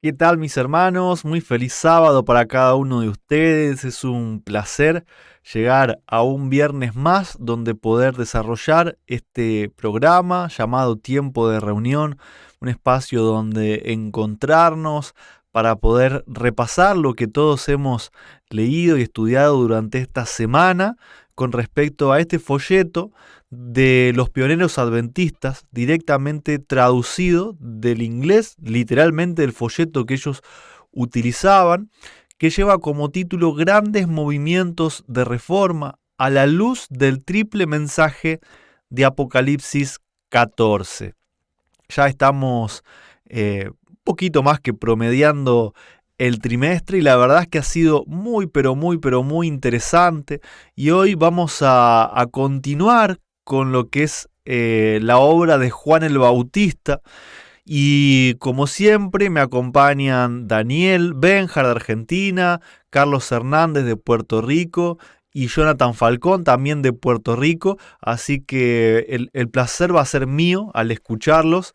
¿Qué tal, mis hermanos? Muy feliz sábado para cada uno de ustedes. Es un placer llegar a un viernes más donde poder desarrollar este programa llamado Tiempo de Reunión, un espacio donde encontrarnos para poder repasar lo que todos hemos leído y estudiado durante esta semana con respecto a este folleto de los pioneros adventistas, directamente traducido del inglés, literalmente el folleto que ellos utilizaban, que lleva como título Grandes movimientos de reforma a la luz del triple mensaje de Apocalipsis 14. Ya estamos un poquito más que promediando el trimestre y la verdad es que ha sido muy pero muy interesante y hoy vamos a continuar con lo que es la obra de Juan el Bautista y como siempre me acompañan Daniel Benjar de Argentina, Carlos Hernández de Puerto Rico y Jonathan Falcón también de Puerto Rico, así que el placer va a ser mío al escucharlos.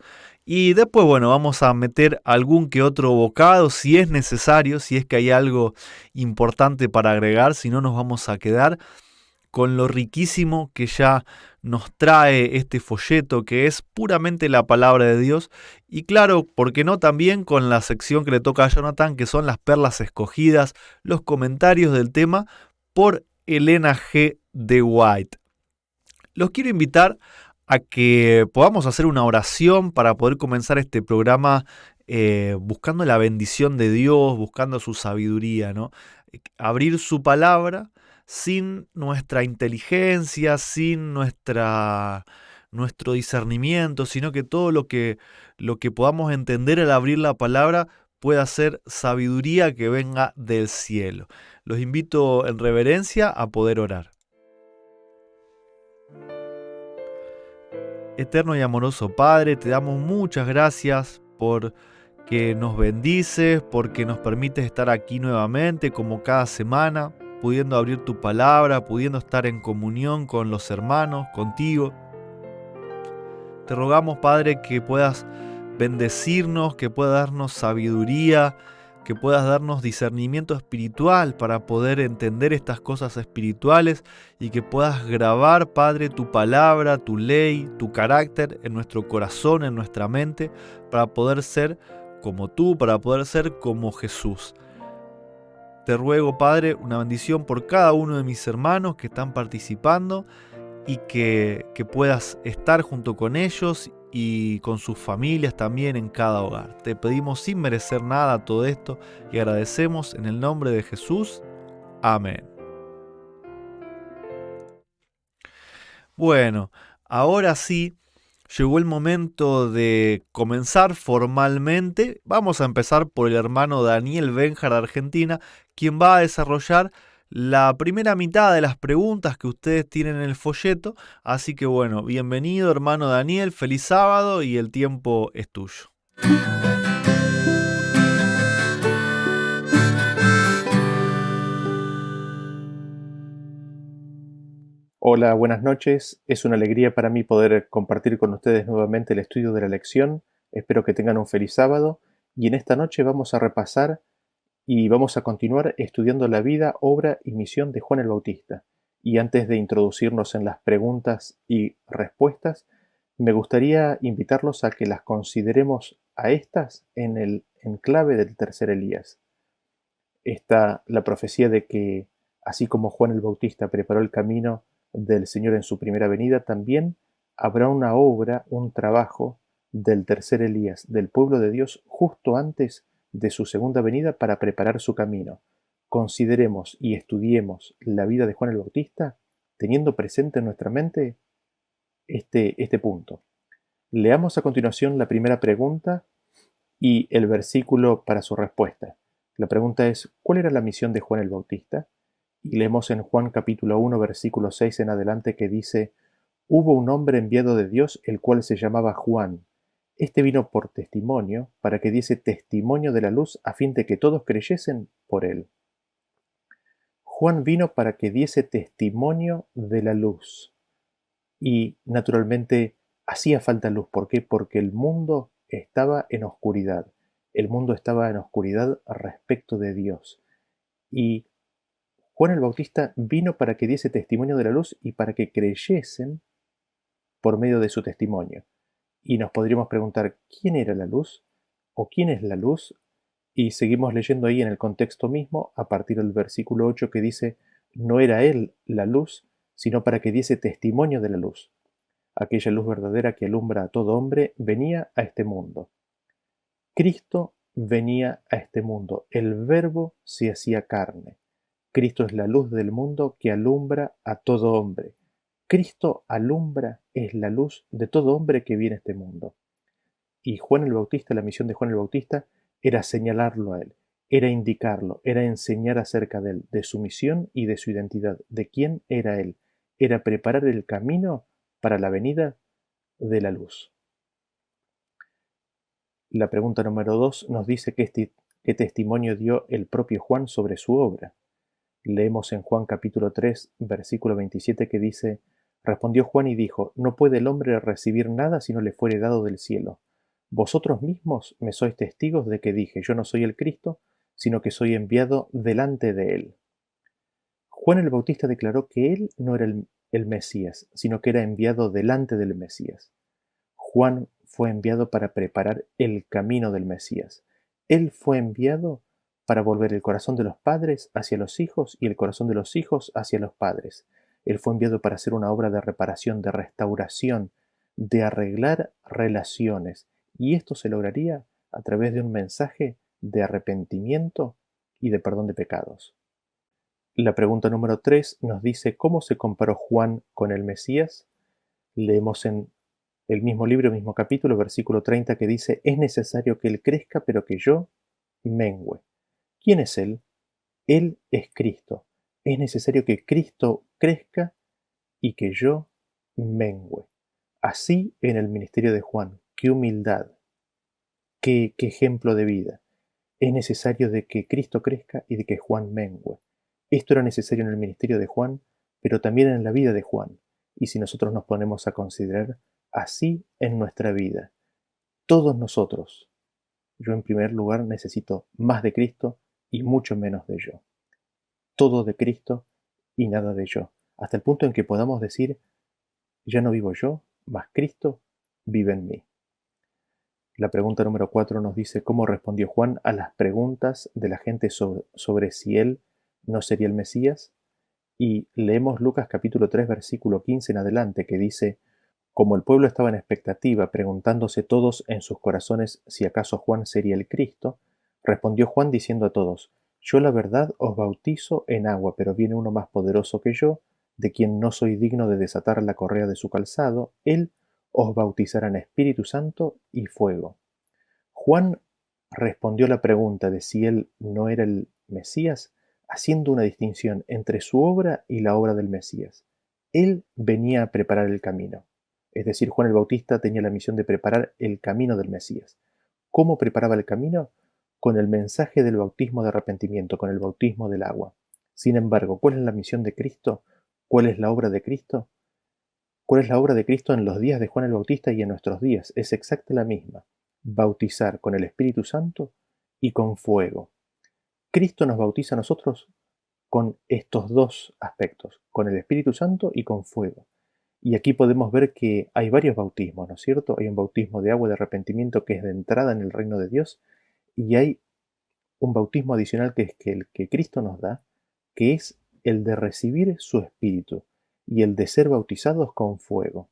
Y después, bueno, vamos a meter algún que otro bocado si es necesario, si es que hay algo importante para agregar, si no nos vamos a quedar con lo riquísimo que ya nos trae este folleto, que es puramente la palabra de Dios. Y claro, ¿por qué no también con la sección que le toca a Jonathan, que son las perlas escogidas, los comentarios del tema por Elena G. de White? Los quiero invitar a que podamos hacer una oración para poder comenzar este programa buscando la bendición de Dios, buscando su sabiduría, ¿no? Abrir su palabra sin nuestra inteligencia, sin nuestro discernimiento, sino que todo lo que podamos entender al abrir la palabra pueda ser sabiduría que venga del cielo. Los invito en reverencia a poder orar. Eterno y amoroso Padre, te damos muchas gracias por que nos bendices, porque nos permites estar aquí nuevamente como cada semana, pudiendo abrir tu palabra, pudiendo estar en comunión con los hermanos, contigo. Te rogamos, Padre, que puedas bendecirnos, que puedas darnos sabiduría, que puedas darnos discernimiento espiritual para poder entender estas cosas espirituales y que puedas grabar, Padre, tu palabra, tu ley, tu carácter en nuestro corazón, en nuestra mente, para poder ser como tú, para poder ser como Jesús. Te ruego, Padre, una bendición por cada uno de mis hermanos que están participando y que puedas estar junto con ellos y con sus familias también en cada hogar. Te pedimos sin merecer nada todo esto y agradecemos en el nombre de Jesús. Amén. Bueno, ahora sí, llegó el momento de comenzar formalmente. Vamos a empezar por el hermano Daniel Benjar de Argentina, quien va a desarrollar la primera mitad de las preguntas que ustedes tienen en el folleto. Así que bueno, bienvenido hermano Daniel, feliz sábado y el tiempo es tuyo. Hola, buenas noches. Es una alegría para mí poder compartir con ustedes nuevamente el estudio de la lección. Espero que tengan un feliz sábado y en esta noche vamos a repasar y vamos a continuar estudiando la vida, obra y misión de Juan el Bautista. Y antes de introducirnos en las preguntas y respuestas, me gustaría invitarlos a que las consideremos a estas en el enclave del tercer Elías. Está la profecía de que, así como Juan el Bautista preparó el camino del Señor en su primera venida, también habrá una obra, un trabajo del tercer Elías, del pueblo de Dios, justo antes de su segunda venida para preparar su camino. Consideremos y estudiemos la vida de Juan el Bautista teniendo presente en nuestra mente este punto. Leamos a continuación la primera pregunta y el versículo para su respuesta. La pregunta es, ¿cuál era la misión de Juan el Bautista? Y leemos en Juan capítulo 1, versículo 6 en adelante que dice, hubo un hombre enviado de Dios, el cual se llamaba Juan. Este vino por testimonio, para que diese testimonio de la luz, a fin de que todos creyesen por él. Juan vino para que diese testimonio de la luz. Y naturalmente hacía falta luz. ¿Por qué? Porque el mundo estaba en oscuridad. El mundo estaba en oscuridad respecto de Dios. Y Juan el Bautista vino para que diese testimonio de la luz y para que creyesen por medio de su testimonio. Y nos podríamos preguntar, ¿quién era la luz? ¿O quién es la luz? Y seguimos leyendo ahí en el contexto mismo, a partir del versículo 8 que dice, no era él la luz, sino para que diese testimonio de la luz. Aquella luz verdadera que alumbra a todo hombre venía a este mundo. Cristo venía a este mundo. El Verbo se hacía carne. Cristo es la luz del mundo que alumbra a todo hombre. Cristo alumbra, es la luz de todo hombre que viene a este mundo. Y Juan el Bautista, la misión de Juan el Bautista era señalarlo a él, era indicarlo, era enseñar acerca de él, de su misión y de su identidad, de quién era él. Era preparar el camino para la venida de la luz. La pregunta número 2 nos dice qué testimonio dio el propio Juan sobre su obra. Leemos en Juan capítulo 3, versículo 27 que dice, respondió Juan y dijo, no puede el hombre recibir nada si no le fuere dado del cielo. Vosotros mismos me sois testigos de que dije, yo no soy el Cristo, sino que soy enviado delante de él. Juan el Bautista declaró que él no era el Mesías, sino que era enviado delante del Mesías. Juan fue enviado para preparar el camino del Mesías. Él fue enviado para volver el corazón de los padres hacia los hijos y el corazón de los hijos hacia los padres. Él fue enviado para hacer una obra de reparación, de restauración, de arreglar relaciones. Y esto se lograría a través de un mensaje de arrepentimiento y de perdón de pecados. La pregunta número 3 nos dice cómo se comparó Juan con el Mesías. Leemos en el mismo libro, mismo capítulo, versículo 30 que dice, es necesario que él crezca, pero que yo mengüe. ¿Quién es él? Él es Cristo. Es necesario que Cristo crezca y que yo mengüe. Así en el ministerio de Juan. Qué humildad, qué ejemplo de vida. Es necesario de que Cristo crezca y de que Juan mengüe. Esto era necesario en el ministerio de Juan, pero también en la vida de Juan. Y si nosotros nos ponemos a considerar así en nuestra vida, todos nosotros, yo en primer lugar necesito más de Cristo y mucho menos de yo. Todo de Cristo y nada de yo. Hasta el punto en que podamos decir, ya no vivo yo, mas Cristo vive en mí. La pregunta número 4 nos dice cómo respondió Juan a las preguntas de la gente sobre si él no sería el Mesías. Y leemos Lucas capítulo 3 versículo 15 en adelante que dice, como el pueblo estaba en expectativa, preguntándose todos en sus corazones si acaso Juan sería el Cristo, respondió Juan diciendo a todos, yo la verdad os bautizo en agua, pero viene uno más poderoso que yo, de quien no soy digno de desatar la correa de su calzado, él os bautizará en Espíritu Santo y fuego. Juan respondió la pregunta de si él no era el Mesías, haciendo una distinción entre su obra y la obra del Mesías. Él venía a preparar el camino. Es decir, Juan el Bautista tenía la misión de preparar el camino del Mesías. ¿Cómo preparaba el camino? Con el mensaje del bautismo de arrepentimiento, con el bautismo del agua. Sin embargo, ¿cuál es la misión de Cristo? ¿Cuál es la obra de Cristo? ¿Cuál es la obra de Cristo en los días de Juan el Bautista y en nuestros días? Es exacta la misma. Bautizar con el Espíritu Santo y con fuego. Cristo nos bautiza a nosotros con estos dos aspectos, con el Espíritu Santo y con fuego. Y aquí podemos ver que hay varios bautismos, ¿no es cierto? Hay un bautismo de agua de arrepentimiento que es de entrada en el reino de Dios y hay un bautismo adicional que es el que Cristo nos da, que es el de recibir su Espíritu y el de ser bautizados con fuego.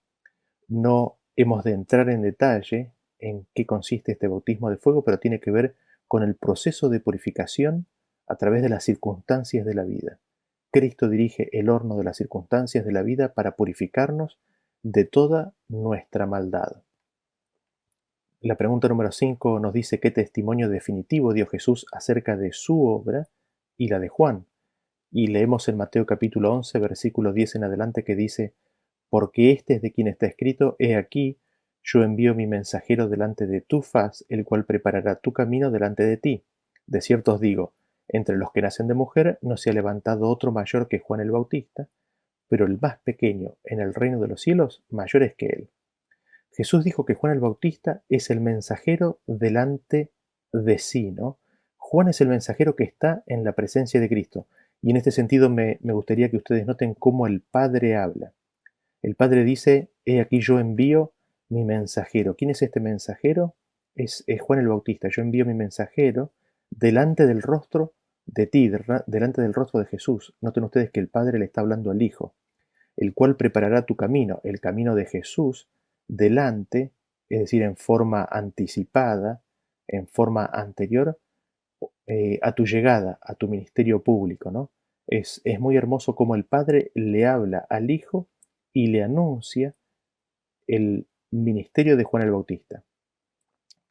No hemos de entrar en detalle en qué consiste este bautismo de fuego, pero tiene que ver con el proceso de purificación a través de las circunstancias de la vida. Cristo dirige el horno de las circunstancias de la vida para purificarnos de toda nuestra maldad. La pregunta número 5 nos dice qué testimonio definitivo dio Jesús acerca de su obra y la de Juan. Y leemos en Mateo capítulo 11, versículo 10 en adelante que dice, porque este es de quien está escrito, he aquí, yo envío mi mensajero delante de tu faz, el cual preparará tu camino delante de ti. De cierto os digo, entre los que nacen de mujer no se ha levantado otro mayor que Juan el Bautista, pero el más pequeño en el reino de los cielos mayor es que él. Jesús dijo que Juan el Bautista es el mensajero delante de sí, ¿no? Juan es el mensajero que está en la presencia de Cristo. Y en este sentido me gustaría que ustedes noten cómo el Padre habla. El Padre dice, he aquí yo envío mi mensajero. ¿Quién es este mensajero? Es Juan el Bautista. Yo envío mi mensajero delante del rostro de ti, delante del rostro de Jesús. Noten ustedes que el Padre le está hablando al Hijo, el cual preparará tu camino, el camino de Jesús, delante, es decir, en forma anticipada, en forma anterior, a tu llegada, a tu ministerio público, ¿no? Es muy hermoso cómo el Padre le habla al Hijo y le anuncia el ministerio de Juan el Bautista.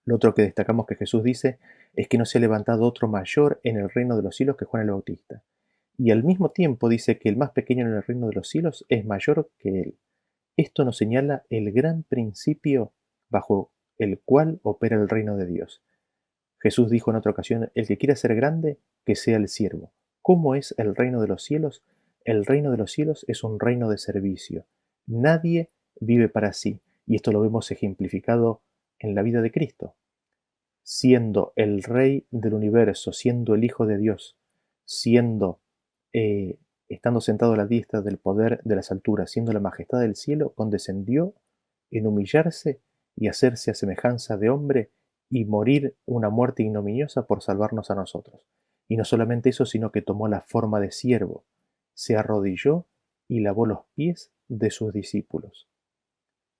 Lo otro que destacamos que Jesús dice es que no se ha levantado otro mayor en el reino de los cielos que Juan el Bautista. Y al mismo tiempo dice que el más pequeño en el reino de los cielos es mayor que él. Esto nos señala el gran principio bajo el cual opera el reino de Dios. Jesús dijo en otra ocasión, el que quiera ser grande, que sea el siervo. ¿Cómo es el reino de los cielos? El reino de los cielos es un reino de servicio. Nadie vive para sí, y esto lo vemos ejemplificado en la vida de Cristo. Siendo el Rey del universo, siendo el Hijo de Dios, siendo, estando sentado a la diestra del poder de las alturas, siendo la majestad del cielo, condescendió en humillarse y hacerse a semejanza de hombre y morir una muerte ignominiosa por salvarnos a nosotros. Y no solamente eso, sino que tomó la forma de siervo, se arrodilló y lavó los pies de sus discípulos.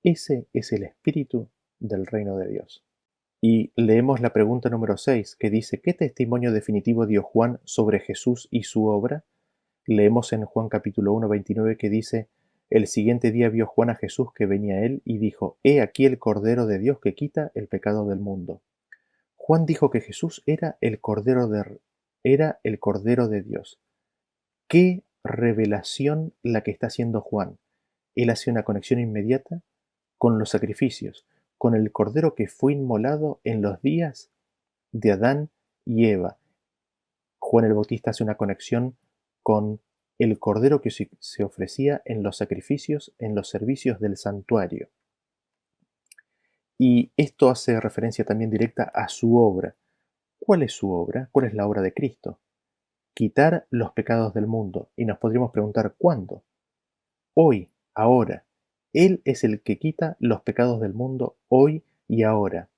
Ese es el espíritu del reino de Dios. Y leemos la pregunta número 6, que dice, ¿qué testimonio definitivo dio Juan sobre Jesús y su obra? Leemos en Juan capítulo 1, 29 que dice, el siguiente día vio Juan a Jesús que venía a él y dijo, he aquí el Cordero de Dios que quita el pecado del mundo. Juan dijo que Jesús era el Cordero de Dios. ¿Qué revelación la que está haciendo Juan? Él hace una conexión inmediata con los sacrificios, con el Cordero que fue inmolado en los días de Adán y Eva. Juan el Bautista hace una conexión con el Cordero que se ofrecía en los sacrificios, en los servicios del santuario. Y esto hace referencia también directa a su obra. ¿Cuál es su obra? ¿Cuál es la obra de Cristo? Quitar los pecados del mundo. Y nos podríamos preguntar, ¿cuándo? Hoy, ahora. Él es el que quita los pecados del mundo hoy y ahora.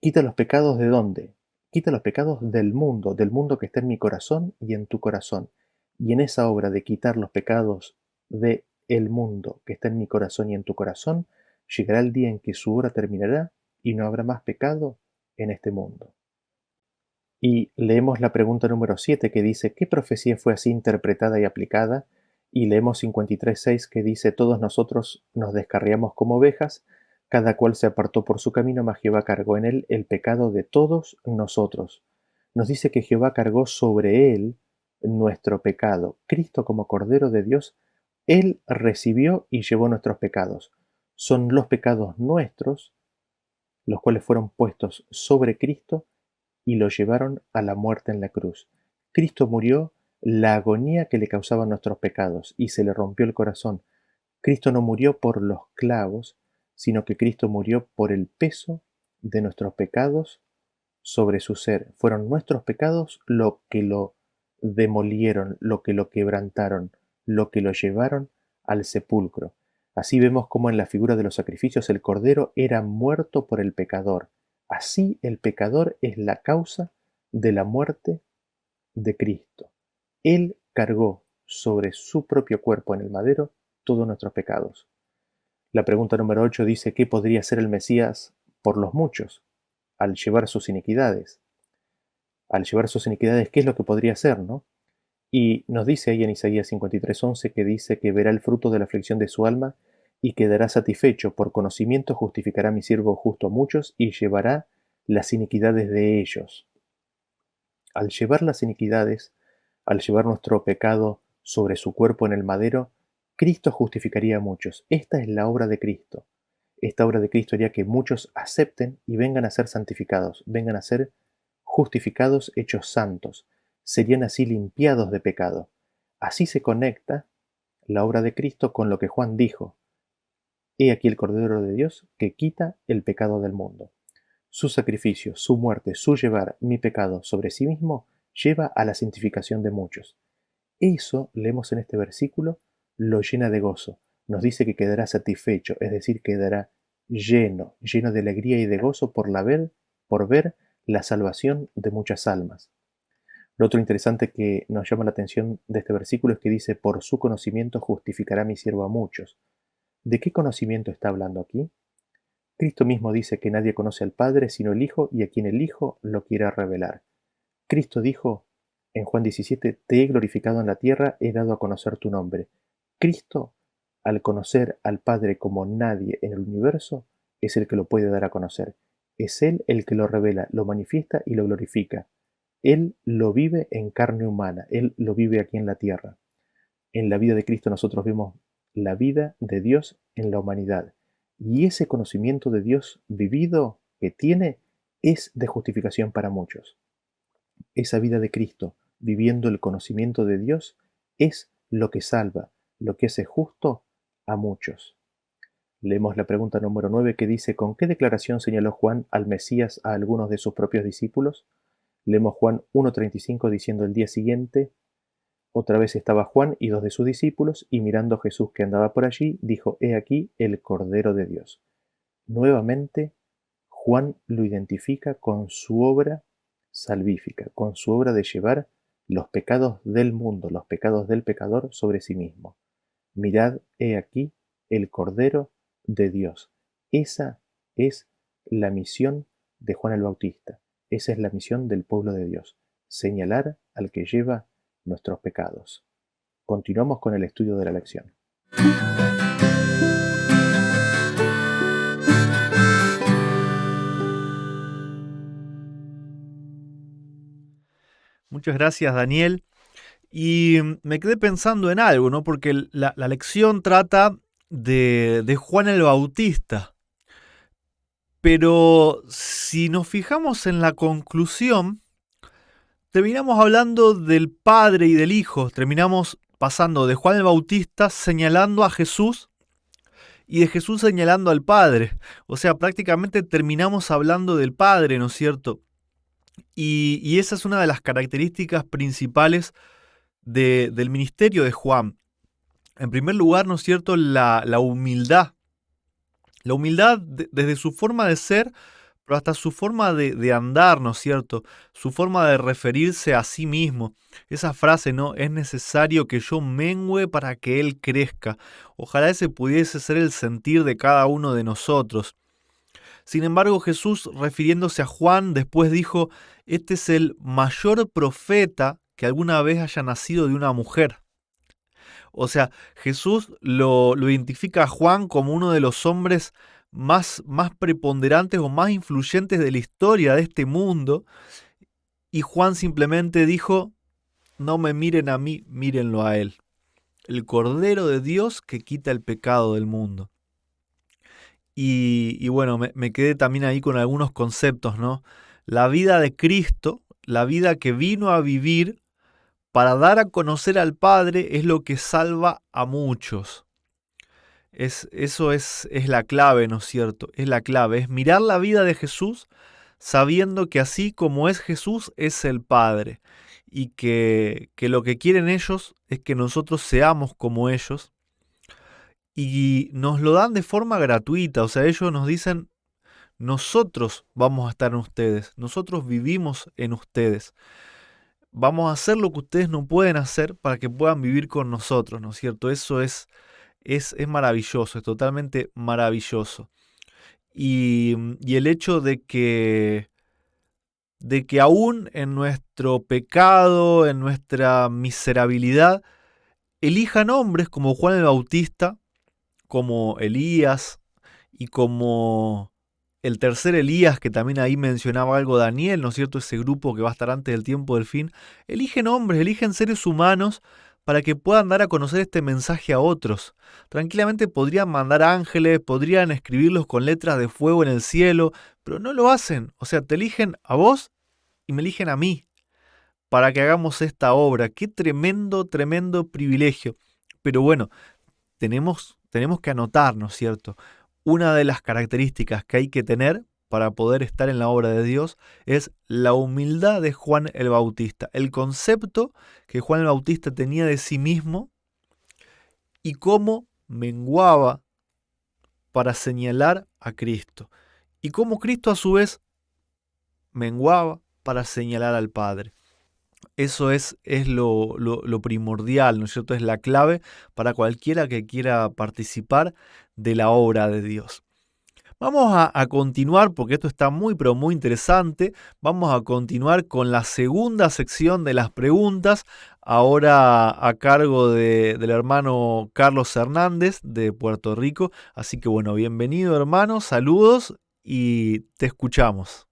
¿Quita los pecados de dónde? Quita los pecados del mundo que está en mi corazón y en tu corazón. Y en esa obra de quitar los pecados del mundo que está en mi corazón y en tu corazón, llegará el día en que su obra terminará y no habrá más pecado en este mundo. Y leemos la pregunta número 7 que dice, ¿qué profecía fue así interpretada y aplicada? Y leemos 53:6 que dice, todos nosotros nos descarriamos como ovejas, cada cual se apartó por su camino, mas Jehová cargó en él el pecado de todos nosotros. Nos dice que Jehová cargó sobre él nuestro pecado. Cristo como Cordero de Dios, él recibió y llevó nuestros pecados. Son los pecados nuestros, los cuales fueron puestos sobre Cristo y lo llevaron a la muerte en la cruz. Cristo murió la agonía que le causaban nuestros pecados y se le rompió el corazón. Cristo no murió por los clavos, sino que Cristo murió por el peso de nuestros pecados sobre su ser. Fueron nuestros pecados lo que lo demolieron, lo que lo quebrantaron, lo que lo llevaron al sepulcro. Así vemos cómo en la figura de los sacrificios el Cordero era muerto por el pecador. Así el pecador es la causa de la muerte de Cristo. Él cargó sobre su propio cuerpo en el madero todos nuestros pecados. La pregunta número 8 dice, ¿qué podría ser el Mesías por los muchos? Al llevar sus iniquidades. Al llevar sus iniquidades, ¿qué es lo que podría ser, no? Y nos dice ahí en Isaías 53:11 que dice que verá el fruto de la aflicción de su alma y quedará satisfecho. Por conocimiento justificará mi siervo justo a muchos y llevará las iniquidades de ellos. Al llevar las iniquidades, al llevar nuestro pecado sobre su cuerpo en el madero, Cristo justificaría a muchos. Esta es la obra de Cristo. Esta obra de Cristo haría que muchos acepten y vengan a ser santificados, vengan a ser justificados, hechos santos. Serían así limpiados de pecado. Así se conecta la obra de Cristo con lo que Juan dijo. He aquí el Cordero de Dios que quita el pecado del mundo. Su sacrificio, su muerte, su llevar mi pecado sobre sí mismo, lleva a la santificación de muchos. Eso, leemos en este versículo, lo llena de gozo. Nos dice que quedará satisfecho, es decir, quedará lleno de alegría y de gozo por ver la salvación de muchas almas. Lo otro interesante que nos llama la atención de este versículo es que dice, por su conocimiento justificará mi siervo a muchos. ¿De qué conocimiento está hablando aquí? Cristo mismo dice que nadie conoce al Padre sino el Hijo y a quien el Hijo lo quiera revelar. Cristo dijo en Juan 17, te he glorificado en la tierra, he dado a conocer tu nombre. Cristo, al conocer al Padre como nadie en el universo, es el que lo puede dar a conocer. Es Él el que lo revela, lo manifiesta y lo glorifica. Él lo vive en carne humana, Él lo vive aquí en la tierra. En la vida de Cristo nosotros vemos la vida de Dios en la humanidad. Y ese conocimiento de Dios vivido que tiene es de justificación para muchos. Esa vida de Cristo, viviendo el conocimiento de Dios, es lo que salva, lo que hace justo a muchos. Leemos la pregunta número 9 que dice, ¿con qué declaración señaló Juan al Mesías a algunos de sus propios discípulos? Leemos Juan 1:35 diciendo el día siguiente, otra vez estaba Juan y dos de sus discípulos, y mirando a Jesús que andaba por allí, dijo, he aquí el Cordero de Dios. Nuevamente, Juan lo identifica con su obra salvífica, con su obra de llevar los pecados del mundo, los pecados del pecador sobre sí mismo. Mirad, he aquí el Cordero de Dios. Esa es la misión de Juan el Bautista. Esa es la misión del pueblo de Dios, señalar al que lleva nuestros pecados. Continuamos con el estudio de la lección. Muchas gracias, Daniel. Y me quedé pensando en algo, ¿no? Porque la lección trata de Juan el Bautista. Pero si nos fijamos en la conclusión, terminamos hablando del Padre y del Hijo. Terminamos pasando de Juan el Bautista señalando a Jesús y de Jesús señalando al Padre. O sea, prácticamente terminamos hablando del Padre, ¿no es cierto? Y esa es una de las características principales del ministerio de Juan. En primer lugar, ¿no es cierto?, la humildad. La humildad desde su forma de ser, pero hasta su forma de andar, ¿no es cierto? Su forma de referirse a sí mismo. Esa frase, ¿no? Es necesario que yo mengüe para que Él crezca. Ojalá ese pudiese ser el sentir de cada uno de nosotros. Sin embargo, Jesús, refiriéndose a Juan, después dijo, este es el mayor profeta que alguna vez haya nacido de una mujer. O sea, Jesús lo identifica a Juan como uno de los hombres más preponderantes o más influyentes de la historia de este mundo. Y Juan simplemente dijo, no me miren a mí, mírenlo a él. El Cordero de Dios que quita el pecado del mundo. Y bueno, me quedé también ahí con algunos conceptos, ¿no? La vida de Cristo, la vida que vino a vivir para dar a conocer al Padre es lo que salva a muchos. Eso es la clave, ¿no es cierto? Es la clave, es mirar la vida de Jesús sabiendo que así como es Jesús es el Padre y que lo que quieren ellos es que nosotros seamos como ellos y nos lo dan de forma gratuita, o sea, ellos nos dicen, nosotros vamos a estar en ustedes, nosotros vivimos en ustedes. Vamos a hacer lo que ustedes no pueden hacer para que puedan vivir con nosotros, ¿no es cierto? Eso es maravilloso, es totalmente maravilloso. Y el hecho de que aún en nuestro pecado, en nuestra miserabilidad, elijan hombres como Juan el Bautista, como Elías y como el tercer Elías, que también ahí mencionaba algo Daniel, ¿no es cierto? Ese grupo que va a estar antes del tiempo del fin. Eligen hombres, eligen seres humanos para que puedan dar a conocer este mensaje a otros. Tranquilamente podrían mandar ángeles, podrían escribirlos con letras de fuego en el cielo, pero no lo hacen. O sea, te eligen a vos y me eligen a mí para que hagamos esta obra. Qué tremendo, tremendo privilegio. Pero bueno, tenemos que anotar, ¿no es cierto? Una de las características que hay que tener para poder estar en la obra de Dios es la humildad de Juan el Bautista, el concepto que Juan el Bautista tenía de sí mismo y cómo menguaba para señalar a Cristo, y cómo Cristo a su vez menguaba para señalar al Padre. Eso es lo primordial, ¿no es cierto? Es la clave para cualquiera que quiera participar de la obra de Dios. Vamos a continuar, porque esto está muy, pero muy interesante. Vamos a continuar con la segunda sección de las preguntas, ahora a cargo del hermano Carlos Hernández de Puerto Rico. Así que bueno, bienvenido hermano, saludos y te escuchamos.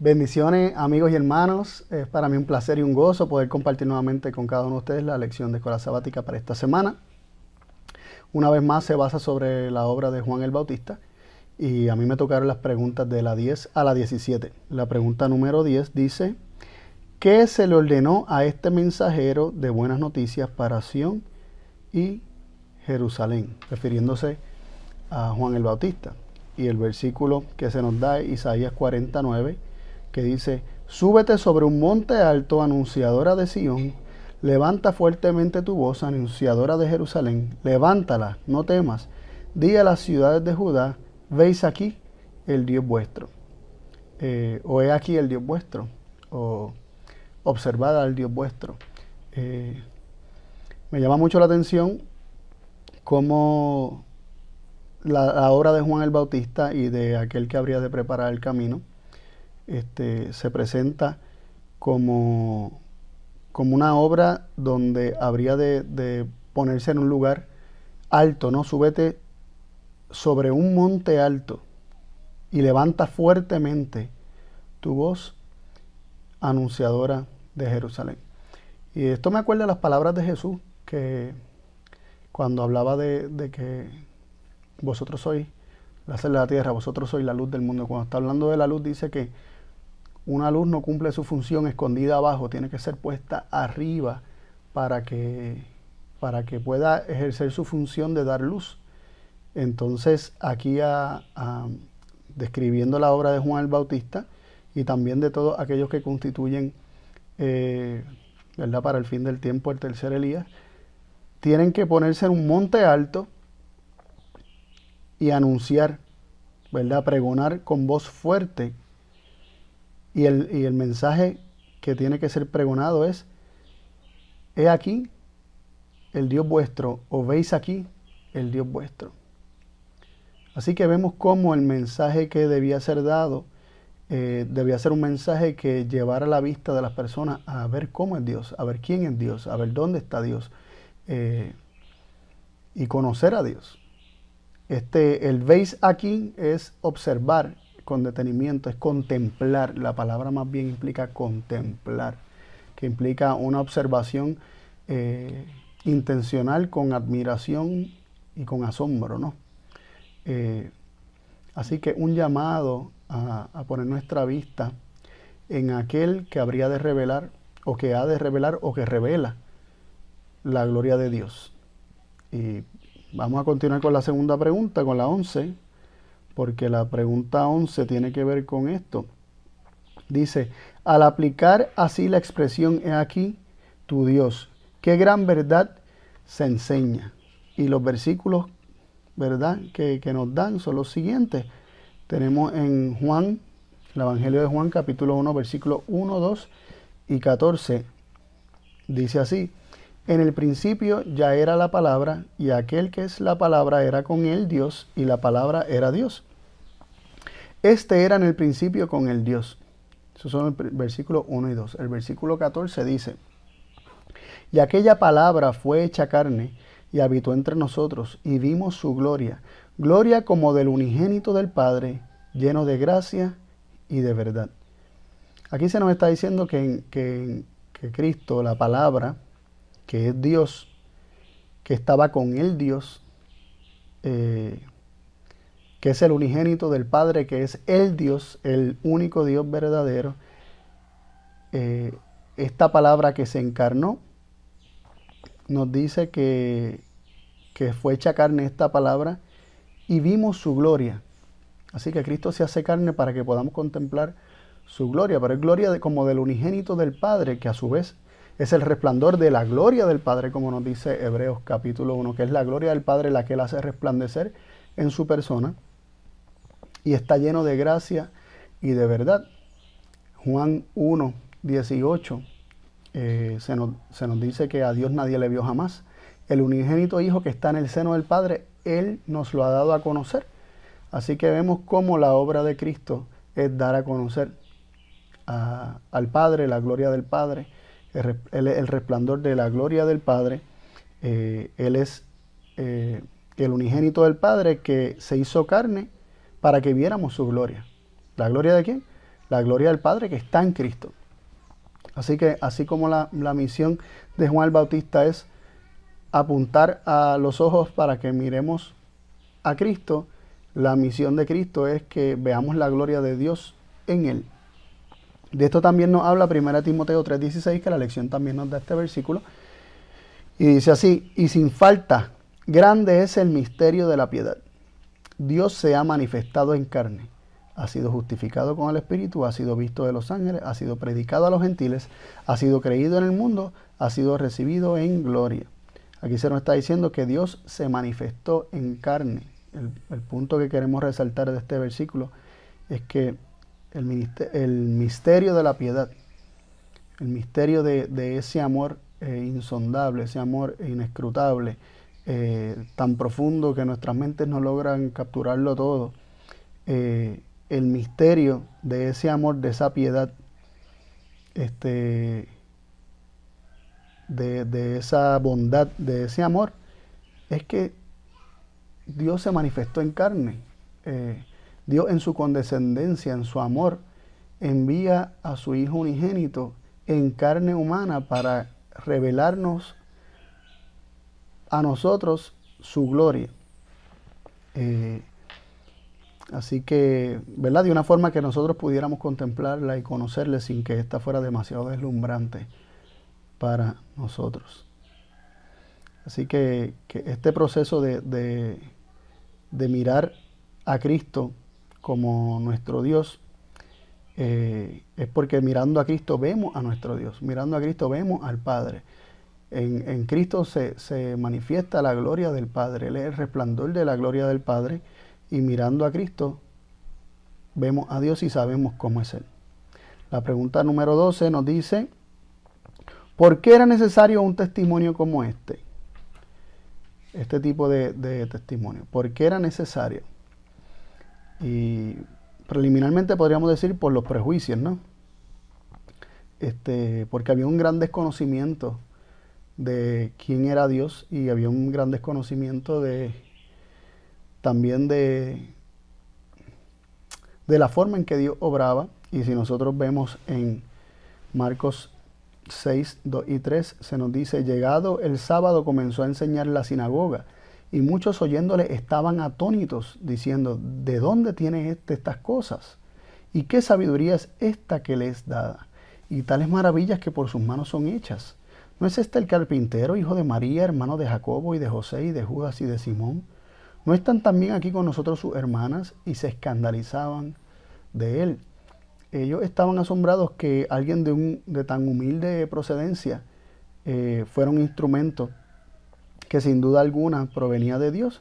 Bendiciones amigos y hermanos, es para mí un placer y un gozo poder compartir nuevamente con cada uno de ustedes la lección de escuela sabática para esta semana. Una vez más se basa sobre la obra de Juan el Bautista y a mí me tocaron las preguntas de la 10 a la 17. La pregunta número 10 dice: ¿qué se le ordenó a este mensajero de buenas noticias para Sión y Jerusalén? Refiriéndose a Juan el Bautista. Y el versículo que se nos da es Isaías 49, que dice: súbete sobre un monte alto, anunciadora de Sión, levanta fuertemente tu voz, anunciadora de Jerusalén, levántala, no temas, di a las ciudades de Judá, veis aquí el Dios vuestro, o he aquí el Dios vuestro, o observad al Dios vuestro. Me llama mucho la atención cómo la obra de Juan el Bautista y de aquel que habría de preparar el camino se presenta como una obra donde habría de ponerse en un lugar alto, ¿no? Súbete sobre un monte alto y levanta fuertemente tu voz, anunciadora de Jerusalén. Y esto me acuerda de las palabras de Jesús, que cuando hablaba de que vosotros sois la sal de la tierra, vosotros sois la luz del mundo. Cuando está hablando de la luz, dice que una luz no cumple su función escondida abajo, tiene que ser puesta arriba para que pueda ejercer su función de dar luz. Entonces, aquí describiendo la obra de Juan el Bautista y también de todos aquellos que constituyen, ¿verdad?, para el fin del tiempo, el tercer Elías, tienen que ponerse en un monte alto y anunciar, ¿verdad?, pregonar con voz fuerte. Y el mensaje que tiene que ser pregonado es: he aquí el Dios vuestro, o veis aquí el Dios vuestro. Así que vemos cómo el mensaje que debía ser dado debía ser un mensaje que llevara la vista de las personas a ver cómo es Dios, a ver quién es Dios, a ver dónde está Dios, y conocer a Dios. El veis aquí es observar con detenimiento, es contemplar. La palabra más bien implica contemplar, que implica una observación intencional, con admiración y con asombro, ¿no? Así que un llamado a poner nuestra vista en aquel que habría de revelar, o que ha de revelar, o que revela la gloria de Dios. Y vamos a continuar con la segunda pregunta, con la 11, porque la pregunta 11 tiene que ver con esto. Dice: al aplicar así la expresión he aquí tu Dios, qué gran verdad se enseña. Y los versículos, ¿verdad?, que nos dan son los siguientes. Tenemos en Juan, el Evangelio de Juan, capítulo 1, versículos 1, 2 y 14. Dice así: en el principio ya era la palabra, y aquel que es la palabra era con él Dios, y la palabra era Dios. Este era en el principio con el Dios. Esos son el versículo 1 y 2. El versículo 14 dice: y aquella palabra fue hecha carne y habitó entre nosotros, y vimos su gloria, gloria como del unigénito del Padre, lleno de gracia y de verdad. Aquí se nos está diciendo que Cristo, la palabra, que es Dios, que estaba con el Dios, que es el unigénito del Padre, que es el Dios, el único Dios verdadero, esta palabra que se encarnó, nos dice que fue hecha carne esta palabra y vimos su gloria. Así que Cristo se hace carne para que podamos contemplar su gloria, pero es gloria como del unigénito del Padre, que a su vez es el resplandor de la gloria del Padre, como nos dice Hebreos capítulo 1, que es la gloria del Padre la que Él hace resplandecer en su persona, y está lleno de gracia y de verdad. Juan 1, 18 se nos dice que a Dios nadie le vio jamás. El unigénito Hijo que está en el seno del Padre, Él nos lo ha dado a conocer. Así que vemos cómo la obra de Cristo es dar a conocer al Padre, la gloria del Padre. Él es el resplandor de la gloria del Padre. Él es el unigénito del Padre que se hizo carne para que viéramos su gloria. ¿La gloria de quién? La gloria del Padre que está en Cristo. Así que, así como la misión de Juan el Bautista es apuntar a los ojos para que miremos a Cristo, la misión de Cristo es que veamos la gloria de Dios en Él. De esto también nos habla 1 Timoteo 3:16, que la lección también nos da este versículo. Y dice así: y sin falta, grande es el misterio de la piedad. Dios se ha manifestado en carne. Ha sido justificado con el Espíritu, ha sido visto de los ángeles, ha sido predicado a los gentiles, ha sido creído en el mundo, ha sido recibido en gloria. Aquí se nos está diciendo que Dios se manifestó en carne. El punto que queremos resaltar de este versículo es que el misterio de la piedad, el misterio de ese amor insondable, ese amor inescrutable, tan profundo que nuestras mentes no logran capturarlo todo, el misterio de ese amor, de esa piedad, de esa bondad, de ese amor, es que Dios se manifestó en carne. Dios en su condescendencia, en su amor, envía a su Hijo unigénito en carne humana para revelarnos a nosotros su gloria. Así que, ¿verdad? De una forma que nosotros pudiéramos contemplarla y conocerle sin que ésta fuera demasiado deslumbrante para nosotros. Así que este proceso de mirar a Cristo como nuestro Dios es porque mirando a Cristo vemos a nuestro Dios, mirando a Cristo vemos al Padre. En Cristo se manifiesta la gloria del Padre, Él es el resplandor de la gloria del Padre, y mirando a Cristo vemos a Dios y sabemos cómo es Él. La pregunta número 12 nos dice: ¿por qué era necesario un testimonio como este? Este tipo de testimonio. ¿Por qué era necesario? Y preliminarmente podríamos decir por los prejuicios, ¿no? Porque había un gran desconocimiento de quién era Dios, y había un gran desconocimiento también de la forma en que Dios obraba. Y si nosotros vemos en Marcos 6, 2 y 3, se nos dice: llegado el sábado comenzó a enseñar en la sinagoga, y muchos oyéndole estaban atónitos, diciendo: ¿de dónde tiene estas cosas? ¿Y qué sabiduría es esta que le es dada? Y tales maravillas que por sus manos son hechas. ¿No es este el carpintero, hijo de María, hermano de Jacobo y de José y de Judas y de Simón? ¿No están también aquí con nosotros sus hermanas? Y se escandalizaban de él. Ellos estaban asombrados que alguien de tan humilde procedencia fuera un instrumento que sin duda alguna provenía de Dios.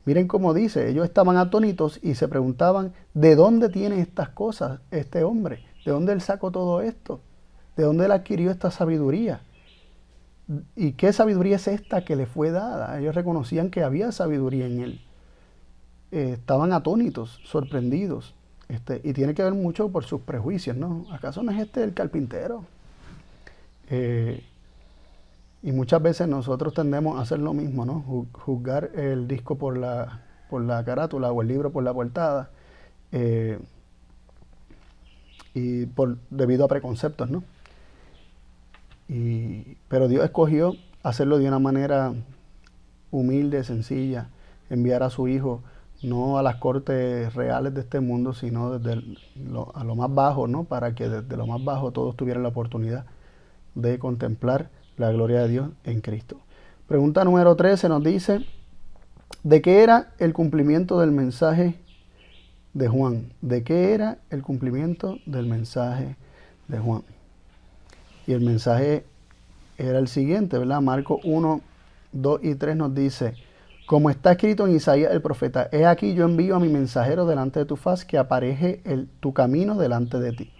Miren cómo dice: ellos estaban atónitos y se preguntaban: ¿de dónde tiene estas cosas este hombre? ¿De dónde él sacó todo esto? ¿De dónde él adquirió esta sabiduría? ¿Y qué sabiduría es esta que le fue dada? Ellos reconocían que había sabiduría en él. Estaban atónitos, sorprendidos. Y tiene que ver mucho por sus prejuicios, ¿no? ¿Acaso no es este el carpintero? Y muchas veces nosotros tendemos a hacer lo mismo, ¿no? Juzgar el disco por la carátula o el libro por la portada, y debido a preconceptos, ¿no? Pero Dios escogió hacerlo de una manera humilde, sencilla, enviar a su Hijo no a las cortes reales de este mundo, sino desde a lo más bajo, ¿no? Para que desde lo más bajo todos tuvieran la oportunidad de contemplar la gloria de Dios en Cristo. Pregunta número 13 nos dice, ¿de qué era el cumplimiento del mensaje de Juan? ¿De qué era el cumplimiento del mensaje de Juan? Y el mensaje era el siguiente, ¿verdad? Marcos 1, 2 y 3 nos dice, como está escrito en Isaías el profeta, he aquí yo envío a mi mensajero delante de tu faz, que apareje tu camino delante de ti.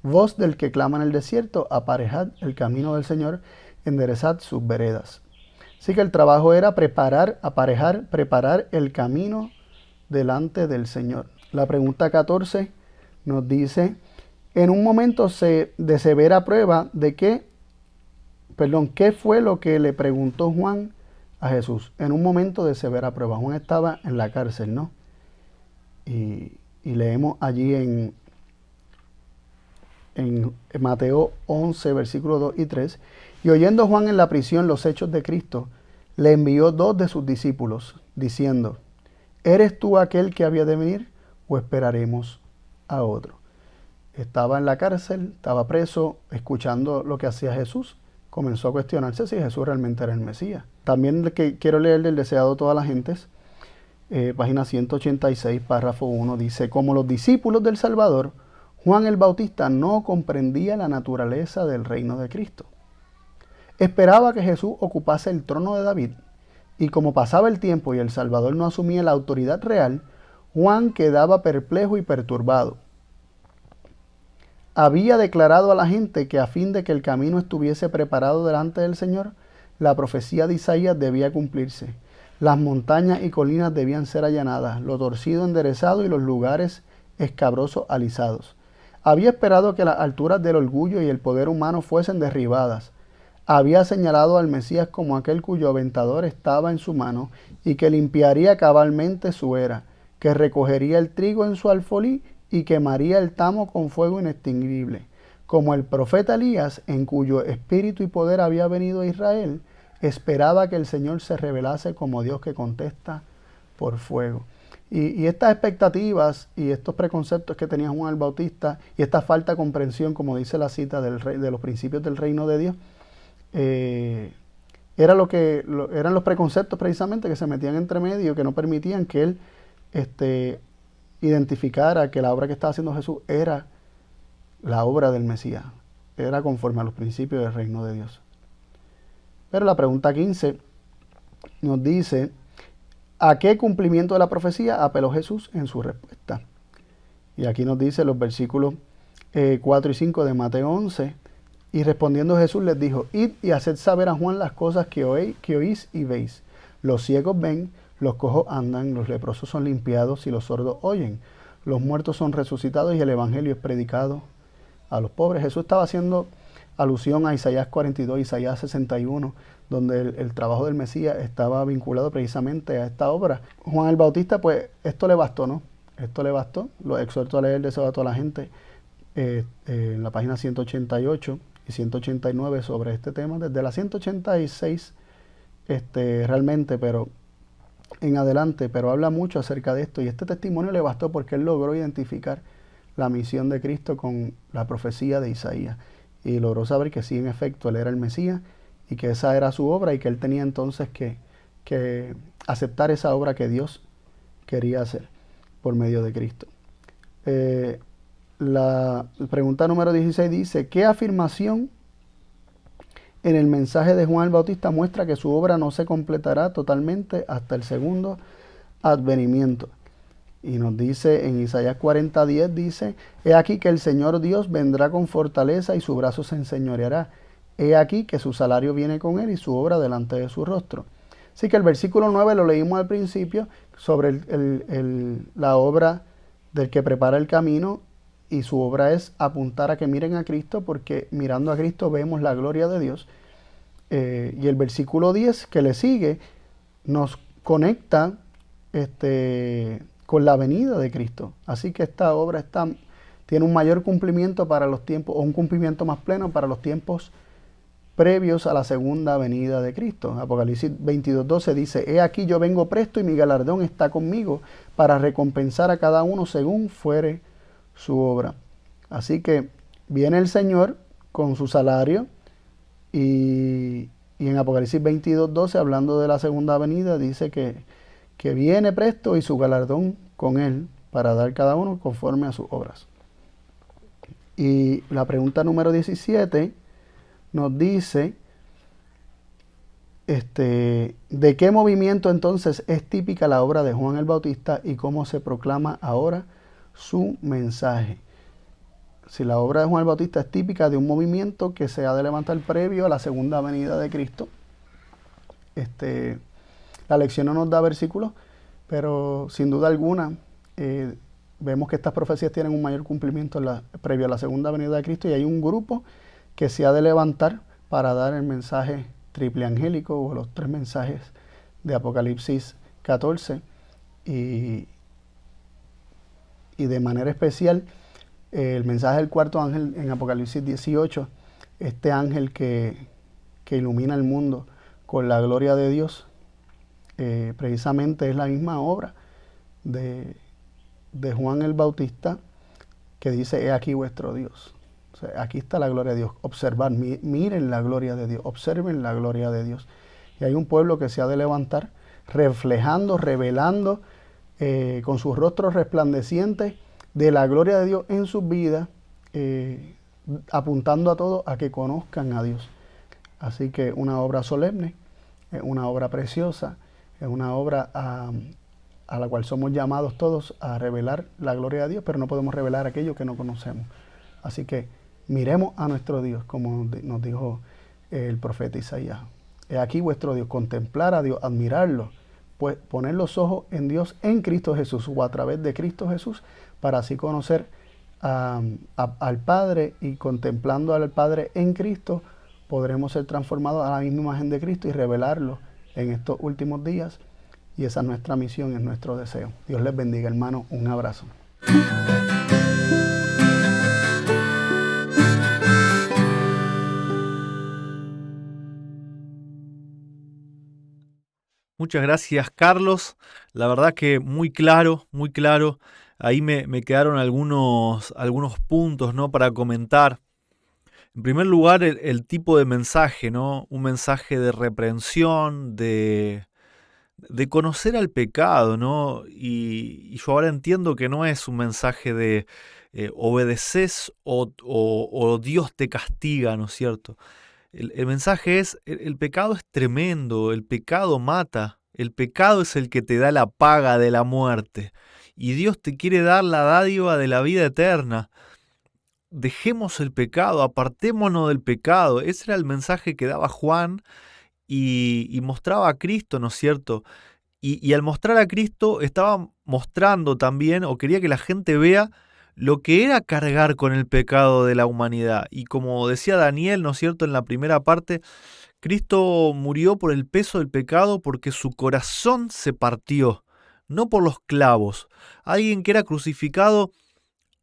Voz del que clama en el desierto, aparejad el camino del Señor, enderezad sus veredas. Así que el trabajo era preparar el camino delante del Señor. La pregunta 14 nos dice, en un momento de severa prueba, ¿qué fue lo que le preguntó Juan a Jesús? En un momento de severa prueba. Juan estaba en la cárcel, ¿no? Y leemos allí en Mateo 11, versículos 2 y 3. Y oyendo Juan en la prisión los hechos de Cristo, le envió 2 de sus discípulos, diciendo, ¿eres tú aquel que había de venir o esperaremos a otro? Estaba en la cárcel, estaba preso, escuchando lo que hacía Jesús. Comenzó a cuestionarse si Jesús realmente era el Mesías. También quiero leer del deseado de todas las gentes, página 186, párrafo 1, dice, como los discípulos del Salvador, Juan el Bautista no comprendía la naturaleza del reino de Cristo. Esperaba que Jesús ocupase el trono de David, y como pasaba el tiempo y el Salvador no asumía la autoridad real, Juan quedaba perplejo y perturbado. Había declarado a la gente que a fin de que el camino estuviese preparado delante del Señor, la profecía de Isaías debía cumplirse. Las montañas y colinas debían ser allanadas, lo torcido enderezado y los lugares escabrosos alisados. Había esperado que las alturas del orgullo y el poder humano fuesen derribadas. Había señalado al Mesías como aquel cuyo aventador estaba en su mano y que limpiaría cabalmente su era, que recogería el trigo en su alfolí y quemaría el tamo con fuego inextinguible. Como el profeta Elías, en cuyo espíritu y poder había venido a Israel, esperaba que el Señor se revelase como Dios que contesta por fuego. Y estas expectativas y estos preconceptos que tenía Juan el Bautista y esta falta de comprensión, como dice la cita de los principios del reino de Dios, eran los preconceptos precisamente que se metían entre medio, que no permitían que él identificara que la obra que estaba haciendo Jesús era la obra del Mesías, era conforme a los principios del reino de Dios. Pero la pregunta 15 nos dice, ¿a qué cumplimiento de la profecía apeló Jesús en su respuesta? Y aquí nos dice los versículos 4 y 5 de Mateo 11, y respondiendo Jesús les dijo, id y haced saber a Juan las cosas que oís y veis. Los ciegos ven, los cojos andan, los leprosos son limpiados y los sordos oyen. Los muertos son resucitados y el evangelio es predicado a los pobres. Jesús estaba haciendo alusión a Isaías 42, Isaías 61, donde el trabajo del Mesías estaba vinculado precisamente a esta obra. Juan el Bautista, pues esto le bastó, ¿no? Esto le bastó. Lo exhorto a leer deseo a toda la gente en la página 188 y 189 sobre este tema, desde la 186 realmente, pero en adelante, pero habla mucho acerca de esto, y este testimonio le bastó porque él logró identificar la misión de Cristo con la profecía de Isaías, y logró saber que sí, en efecto, él era el Mesías, y que esa era su obra, y que él tenía entonces que aceptar esa obra que Dios quería hacer por medio de Cristo. La pregunta número 16 dice, ¿qué afirmación en el mensaje de Juan el Bautista muestra que su obra no se completará totalmente hasta el segundo advenimiento? Y nos dice en Isaías 40:10, dice, he aquí que el Señor Dios vendrá con fortaleza y su brazo se enseñoreará. He aquí que su salario viene con él y su obra delante de su rostro. Así que el versículo 9 lo leímos al principio sobre la obra del que prepara el camino, y su obra es apuntar a que miren a Cristo, porque mirando a Cristo vemos la gloria de Dios. Y el versículo 10 que le sigue nos conecta con la venida de Cristo. Así que esta obra tiene un mayor cumplimiento para los tiempos, o un cumplimiento más pleno para los tiempos previos a la segunda venida de Cristo. Apocalipsis 22:12 dice, he aquí yo vengo presto y mi galardón está conmigo para recompensar a cada uno según fuere su obra. Así que viene el Señor con su salario y Y en Apocalipsis 22:12, hablando de la segunda venida, dice que viene presto y su galardón con él para dar cada uno conforme a sus obras. Y la pregunta número 17 nos dice, ¿de qué movimiento entonces es típica la obra de Juan el Bautista y cómo se proclama ahora su mensaje? Si la obra de Juan el Bautista es típica de un movimiento que se ha de levantar previo a la segunda venida de Cristo, la lección no nos da versículos, pero sin duda alguna vemos que estas profecías tienen un mayor cumplimiento previo a la segunda venida de Cristo, y hay un grupo que se ha de levantar para dar el mensaje triple angélico o los 3 mensajes de Apocalipsis 14, y de manera especial el mensaje del cuarto ángel en Apocalipsis 18, este ángel que ilumina el mundo con la gloria de Dios, precisamente es la misma obra de Juan el Bautista, que dice: he aquí vuestro Dios. O sea, aquí está la gloria de Dios. Observar, miren la gloria de Dios, observen la gloria de Dios. Y hay un pueblo que se ha de levantar reflejando, revelando con sus rostros resplandecientes de la gloria de Dios en sus vidas, apuntando a todos a que conozcan a Dios. Así que una obra solemne, una obra preciosa, es una obra a la cual somos llamados todos a revelar la gloria de Dios, pero no podemos revelar aquello que no conocemos. Así que miremos a nuestro Dios, como nos dijo el profeta Isaías. He aquí vuestro Dios, contemplar a Dios, admirarlo, pues poner los ojos en Dios en Cristo Jesús, o a través de Cristo Jesús, para así conocer al Padre, y contemplando al Padre en Cristo podremos ser transformados a la misma imagen de Cristo y revelarlo en estos últimos días. Y esa es nuestra misión, es nuestro deseo. Dios les bendiga, hermanos. Un abrazo. Muchas gracias, Carlos. La verdad que muy claro, muy claro. Ahí me quedaron algunos puntos, ¿no?, para comentar. En primer lugar, el tipo de mensaje, ¿no? Un mensaje de reprensión, de conocer al pecado, ¿no? Y yo ahora entiendo que no es un mensaje de obedeces o Dios te castiga, ¿no es cierto? El mensaje es: el pecado es tremendo, el pecado mata, el pecado es el que te da la paga de la muerte, y Dios te quiere dar la dádiva de la vida eterna. Dejemos el pecado, apartémonos del pecado. Ese era el mensaje que daba Juan y mostraba a Cristo, ¿no es cierto? Y al mostrar a Cristo estaba mostrando también, o quería que la gente vea, lo que era cargar con el pecado de la humanidad. Y como decía Daniel, ¿no es cierto?, en la primera parte, Cristo murió por el peso del pecado porque su corazón se partió, no por los clavos. Alguien que era crucificado,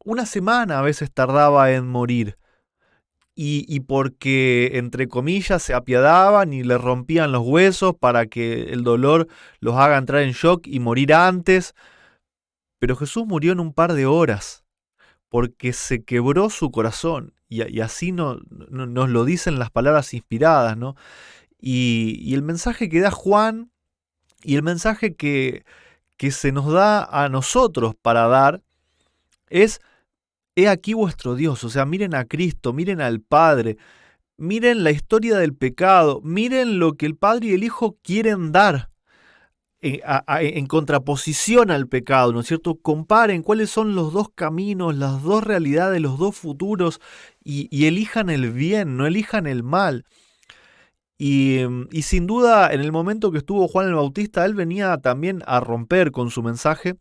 una semana a veces tardaba en morir. Y porque, entre comillas, se apiadaban y le rompían los huesos para que el dolor los haga entrar en shock y morir antes. Pero Jesús murió en un par de horas, porque se quebró su corazón. Y así nos lo dicen las palabras inspiradas, ¿no? Y el mensaje que da Juan, y el mensaje que se nos da a nosotros para dar, es: he aquí vuestro Dios. O sea, miren a Cristo, miren al Padre, miren la historia del pecado, miren lo que el Padre y el Hijo quieren dar en contraposición al pecado, ¿no es cierto? Comparen cuáles son los dos caminos, las dos realidades, los dos futuros, y elijan el bien, no elijan el mal. Y sin duda, en el momento que estuvo Juan el Bautista, él venía también a romper con su mensaje,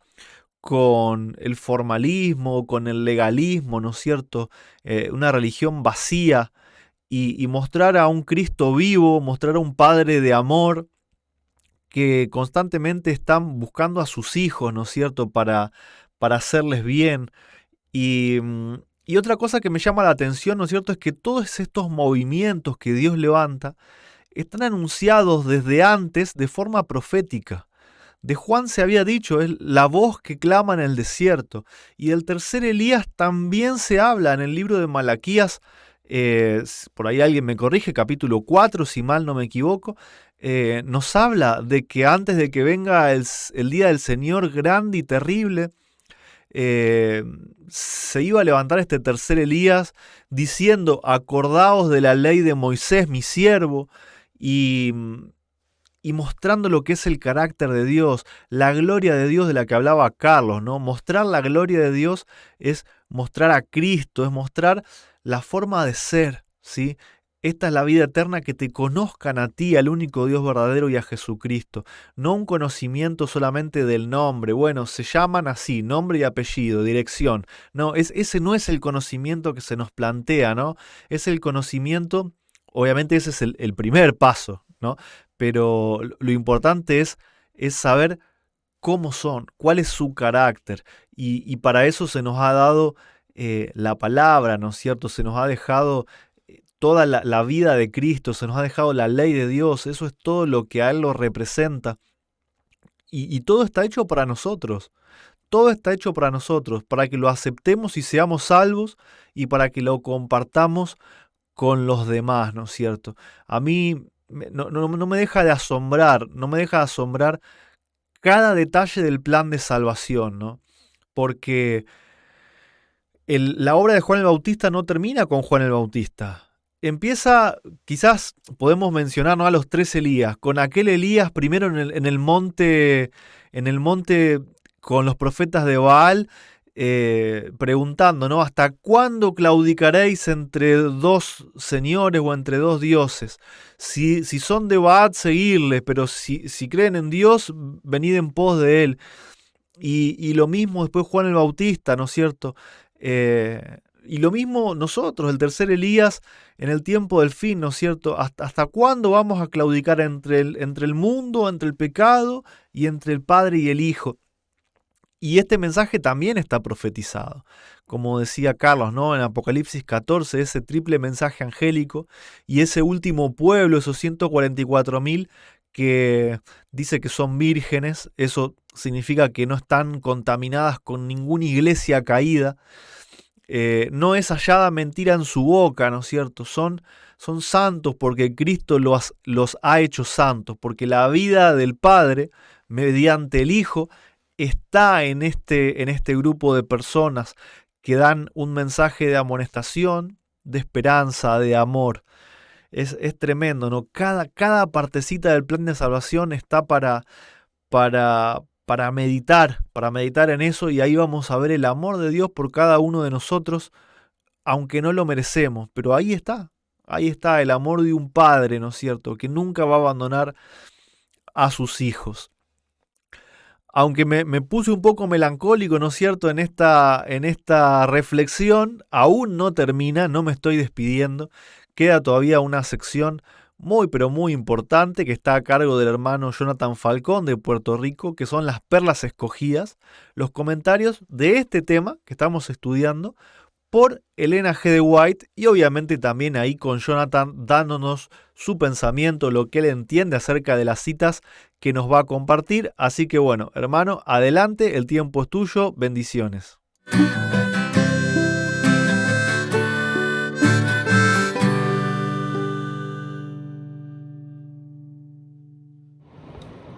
con el formalismo, con el legalismo, ¿no es cierto? Una religión vacía, y mostrar a un Cristo vivo, mostrar a un Padre de amor que constantemente están buscando a sus hijos, ¿no es cierto?, para hacerles bien. Y otra cosa que me llama la atención, ¿no es cierto?, es que todos estos movimientos que Dios levanta están anunciados desde antes de forma profética. De Juan se había dicho: es la voz que clama en el desierto. Y del tercer Elías también se habla en el libro de Malaquías, por ahí alguien me corrige, capítulo 4, si mal no me equivoco, nos habla de que antes de que venga el día del Señor grande y terrible, se iba a levantar este tercer Elías diciendo: acordaos de la ley de Moisés, mi siervo, y mostrando lo que es el carácter de Dios, la gloria de Dios de la que hablaba Carlos, ¿no? Mostrar la gloria de Dios es mostrar a Cristo, es mostrar la forma de ser, ¿sí? Esta es la vida eterna, que te conozcan a ti, al único Dios verdadero, y a Jesucristo. No un conocimiento solamente del nombre. Bueno, se llaman así, nombre y apellido, dirección. No, ese no es el conocimiento que se nos plantea, ¿no? Es el conocimiento, obviamente ese es el primer paso, ¿no? Pero lo importante es saber cómo son, cuál es su carácter. Y para eso se nos ha dado la palabra, ¿no es cierto? Se nos ha dejado toda la vida de Cristo, se nos ha dejado la ley de Dios. Eso es todo lo que a Él lo representa. Y todo está hecho para nosotros. Todo está hecho para nosotros, para que lo aceptemos y seamos salvos, y para que lo compartamos con los demás, ¿no es cierto? A mí no me deja de asombrar, no me deja de asombrar cada detalle del plan de salvación, ¿no? Porque la obra de Juan el Bautista no termina con Juan el Bautista. Empieza, quizás podemos mencionar, ¿no?, a los 3 Elías, con aquel Elías primero en el monte con los profetas de Baal, preguntando, ¿no? ¿Hasta cuándo claudicaréis entre 2 señores o entre 2 dioses? Si son de Baal, seguirles, pero si creen en Dios, venid en pos de él. Y lo mismo después Juan el Bautista, ¿no es cierto? Y lo mismo nosotros, el tercer Elías, en el tiempo del fin, ¿no es cierto? ¿Hasta cuándo vamos a claudicar entre el mundo, entre el pecado y entre el Padre y el Hijo? Y este mensaje también está profetizado, como decía Carlos, ¿no? En Apocalipsis 14, ese triple mensaje angélico, y ese último pueblo, esos 144.000 que dice que son vírgenes. Eso significa que no están contaminadas con ninguna iglesia caída. No es hallada mentira en su boca, ¿no es cierto? Son santos porque Cristo los ha hecho santos, porque la vida del Padre, mediante el Hijo, está en este grupo de personas que dan un mensaje de amonestación, de esperanza, de amor. Es tremendo, ¿no? Cada partecita del plan de salvación está para meditar en eso, y ahí vamos a ver el amor de Dios por cada uno de nosotros, aunque no lo merecemos, pero ahí está el amor de un padre, ¿no es cierto?, que nunca va a abandonar a sus hijos. Aunque me puse un poco melancólico, ¿no es cierto?, en esta reflexión, aún no termina, no me estoy despidiendo, queda todavía una sección muy pero muy importante que está a cargo del hermano Jonathan Falcón de Puerto Rico, que son las perlas escogidas, los comentarios de este tema que estamos estudiando por Elena G. de White, y obviamente también ahí con Jonathan dándonos su pensamiento, lo que él entiende acerca de las citas que nos va a compartir. Así que bueno, hermano, adelante, el tiempo es tuyo, bendiciones.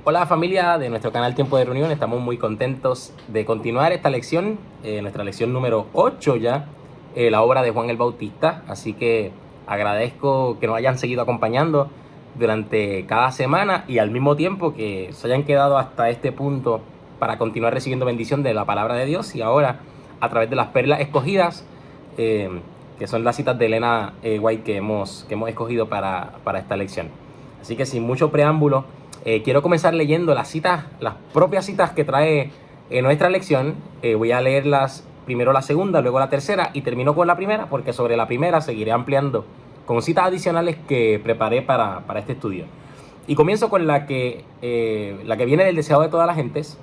Hola familia de nuestro canal Tiempo de Reunión, estamos muy contentos de continuar esta lección, nuestra lección número 8 ya, la obra de Juan el Bautista, así que agradezco que nos hayan seguido acompañando durante cada semana y al mismo tiempo que se hayan quedado hasta este punto para continuar recibiendo bendición de la palabra de Dios, y ahora a través de las perlas escogidas, que son las citas de Elena White que hemos escogido para esta lección. Así que sin mucho preámbulo, quiero comenzar leyendo las propias citas que trae nuestra lección. Voy a leerlas primero la segunda, luego la tercera, y termino con la primera, porque sobre la primera seguiré ampliando con citas adicionales que preparé para este estudio. Y comienzo con la que viene del deseado de todas las gentes,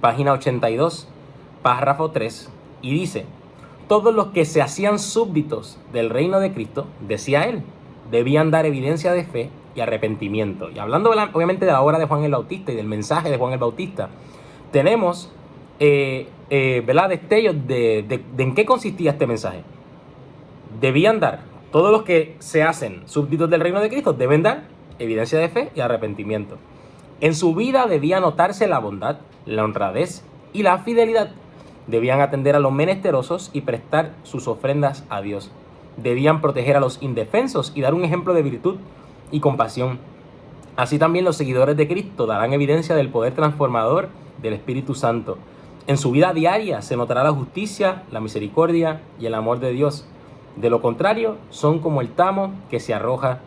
página 82, párrafo 3, y dice: todos los que se hacían súbditos del reino de Cristo, decía él, debían dar evidencia de fe y arrepentimiento. Y hablando obviamente de la obra de Juan el Bautista y del mensaje de Juan el Bautista, tenemos ¿verdad?, destellos de en qué consistía este mensaje. debían dar, todos los que se hacen súbditos del reino de Cristo deben dar evidencia de fe y arrepentimiento. En su vida debía notarse la bondad, la honradez y la fidelidad. Debían atender a los menesterosos y prestar sus ofrendas a Dios. Debían proteger a los indefensos y dar un ejemplo de virtud y compasión. Así también los seguidores de Cristo darán evidencia del poder transformador del Espíritu Santo. En su vida diaria se notará la justicia, la misericordia y el amor de Dios. De lo contrario, son como el tamo que se arroja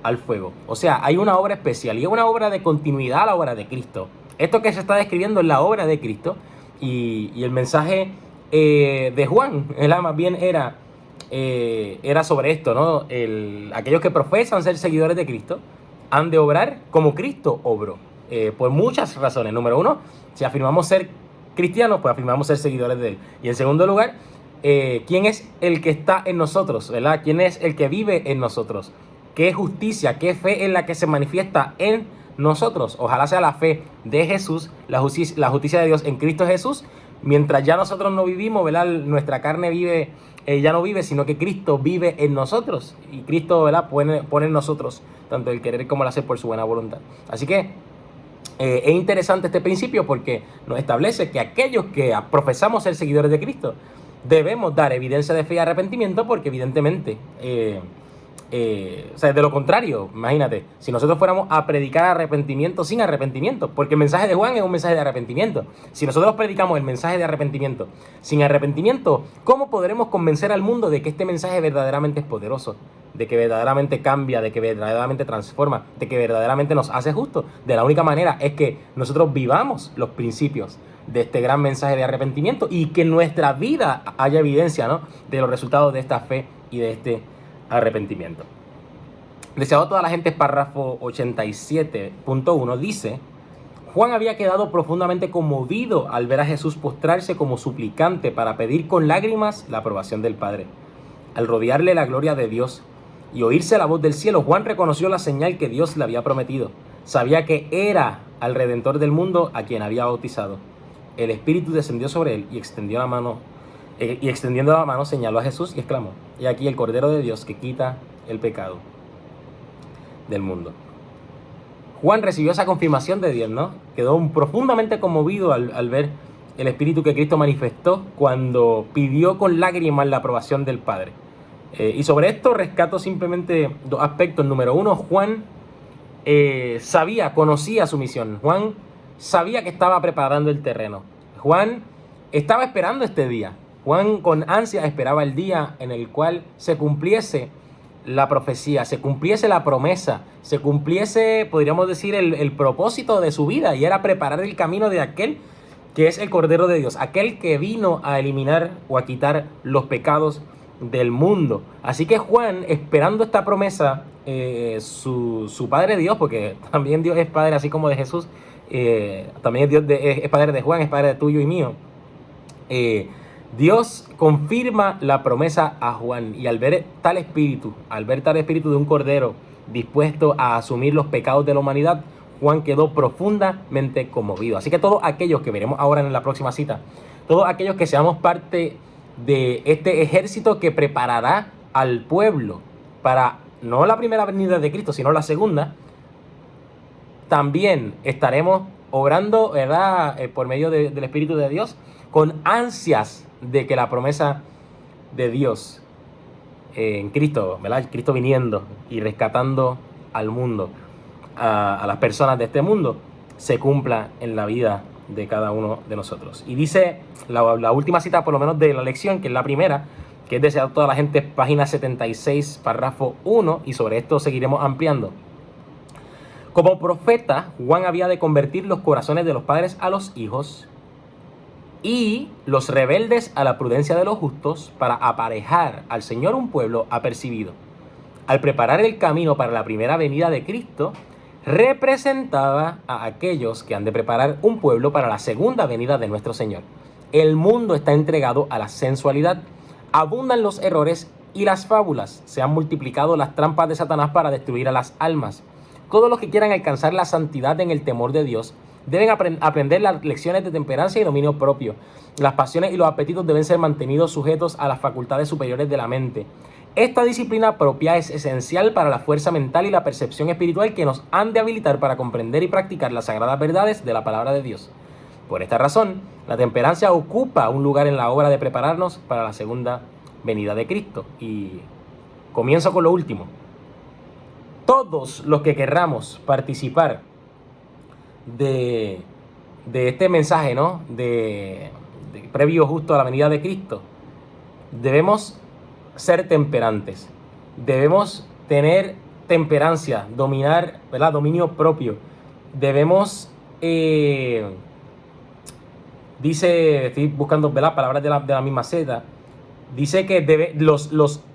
al fuego. O sea, hay una obra especial y es una obra de continuidad a la obra de Cristo. Esto que se está describiendo es la obra de Cristo y el mensaje de Juan, más bien era sobre esto, ¿no? Aquellos que profesan ser seguidores de Cristo han de obrar como Cristo obró, por muchas razones. Número uno, si afirmamos ser cristianos, pues afirmamos ser seguidores de Él. Y en segundo lugar, ¿quién es el que está en nosotros? ¿Verdad? ¿Quién es el que vive en nosotros? ¿Qué justicia, qué fe es la que se manifiesta en nosotros? Ojalá sea la fe de Jesús, la justicia de Dios en Cristo Jesús. Mientras ya nosotros no vivimos, ¿verdad? Nuestra carne ya no vive, sino que Cristo vive en nosotros. Y Cristo, ¿verdad? Pone en nosotros tanto el querer como el hacer por su buena voluntad. Así que es interesante este principio porque nos establece que aquellos que profesamos ser seguidores de Cristo debemos dar evidencia de fe y arrepentimiento, porque evidentemente, de lo contrario, imagínate, si nosotros fuéramos a predicar arrepentimiento sin arrepentimiento, porque el mensaje de Juan es un mensaje de arrepentimiento. Si nosotros predicamos el mensaje de arrepentimiento sin arrepentimiento, ¿cómo podremos convencer al mundo de que este mensaje verdaderamente es poderoso? De que verdaderamente cambia, de que verdaderamente transforma, de que verdaderamente nos hace justos. De la única manera es que nosotros vivamos los principios de este gran mensaje de arrepentimiento y que en nuestra vida haya evidencia, ¿no?, de los resultados de esta fe y de este arrepentimiento. Deseado toda la gente, párrafo 87.1 dice: Juan había quedado profundamente conmovido al ver a Jesús postrarse como suplicante para pedir con lágrimas la aprobación del Padre. Al rodearle la gloria de Dios y oírse la voz del cielo, Juan reconoció la señal que Dios le había prometido. Sabía que era al Redentor del mundo a quien había bautizado. El Espíritu descendió sobre él y extendiendo la mano señaló a Jesús y exclamó: He aquí el Cordero de Dios que quita el pecado del mundo. Juan recibió esa confirmación de Dios, ¿no? Quedó profundamente conmovido al ver el Espíritu que Cristo manifestó cuando pidió con lágrimas la aprobación del Padre. Y sobre esto rescato simplemente dos aspectos. Número uno, Juan conocía su misión. Juan sabía que estaba preparando el terreno. Juan estaba esperando este día. Juan con ansia esperaba el día en el cual se cumpliese la profecía, se cumpliese la promesa, se cumpliese, podríamos decir, el propósito de su vida, y era preparar el camino de aquel que es el Cordero de Dios, aquel que vino a eliminar o a quitar los pecados del mundo. Así que Juan, esperando esta promesa, su Padre Dios, porque también Dios es Padre así como de Jesús, también es Padre de Juan, es Padre tuyo y mío. Dios confirma la promesa a Juan, y al ver tal espíritu de un Cordero dispuesto a asumir los pecados de la humanidad, Juan quedó profundamente conmovido. Así que todos aquellos que veremos ahora en la próxima cita, todos aquellos que seamos parte de este ejército que preparará al pueblo para no la primera venida de Cristo, sino la segunda, también estaremos obrando, ¿verdad?, por medio del Espíritu de Dios, con ansias de que la promesa de Dios en Cristo, ¿verdad?, Cristo viniendo y rescatando al mundo, a las personas de este mundo, se cumpla en la vida de cada uno de nosotros. Y dice la última cita, por lo menos de la lección, que es la primera, que es deseado toda la gente, página 76, párrafo 1, y sobre esto seguiremos ampliando. Como profeta, Juan había de convertir los corazones de los padres a los hijos y los rebeldes a la prudencia de los justos, para aparejar al Señor un pueblo apercibido. Al preparar el camino para la primera venida de Cristo, representaba a aquellos que han de preparar un pueblo para la segunda venida de nuestro Señor. El mundo está entregado a la sensualidad, abundan los errores y las fábulas, se han multiplicado las trampas de Satanás para destruir a las almas. Todos los que quieran alcanzar la santidad en el temor de Dios deben aprender las lecciones de temperancia y dominio propio. Las pasiones y los apetitos deben ser mantenidos sujetos a las facultades superiores de la mente. Esta disciplina propia es esencial para la fuerza mental y la percepción espiritual que nos han de habilitar para comprender y practicar las sagradas verdades de la palabra de Dios. Por esta razón, la temperancia ocupa un lugar en la obra de prepararnos para la segunda venida de Cristo. Y comienzo con lo último. Todos los que querramos participar de este mensaje, ¿no? de previo justo a la venida de Cristo, debemos ser temperantes. Debemos tener temperancia, dominar, ¿verdad? Dominio propio. Debemos, dice, estoy buscando, ¿verdad? Palabras de la misma seta. Dice que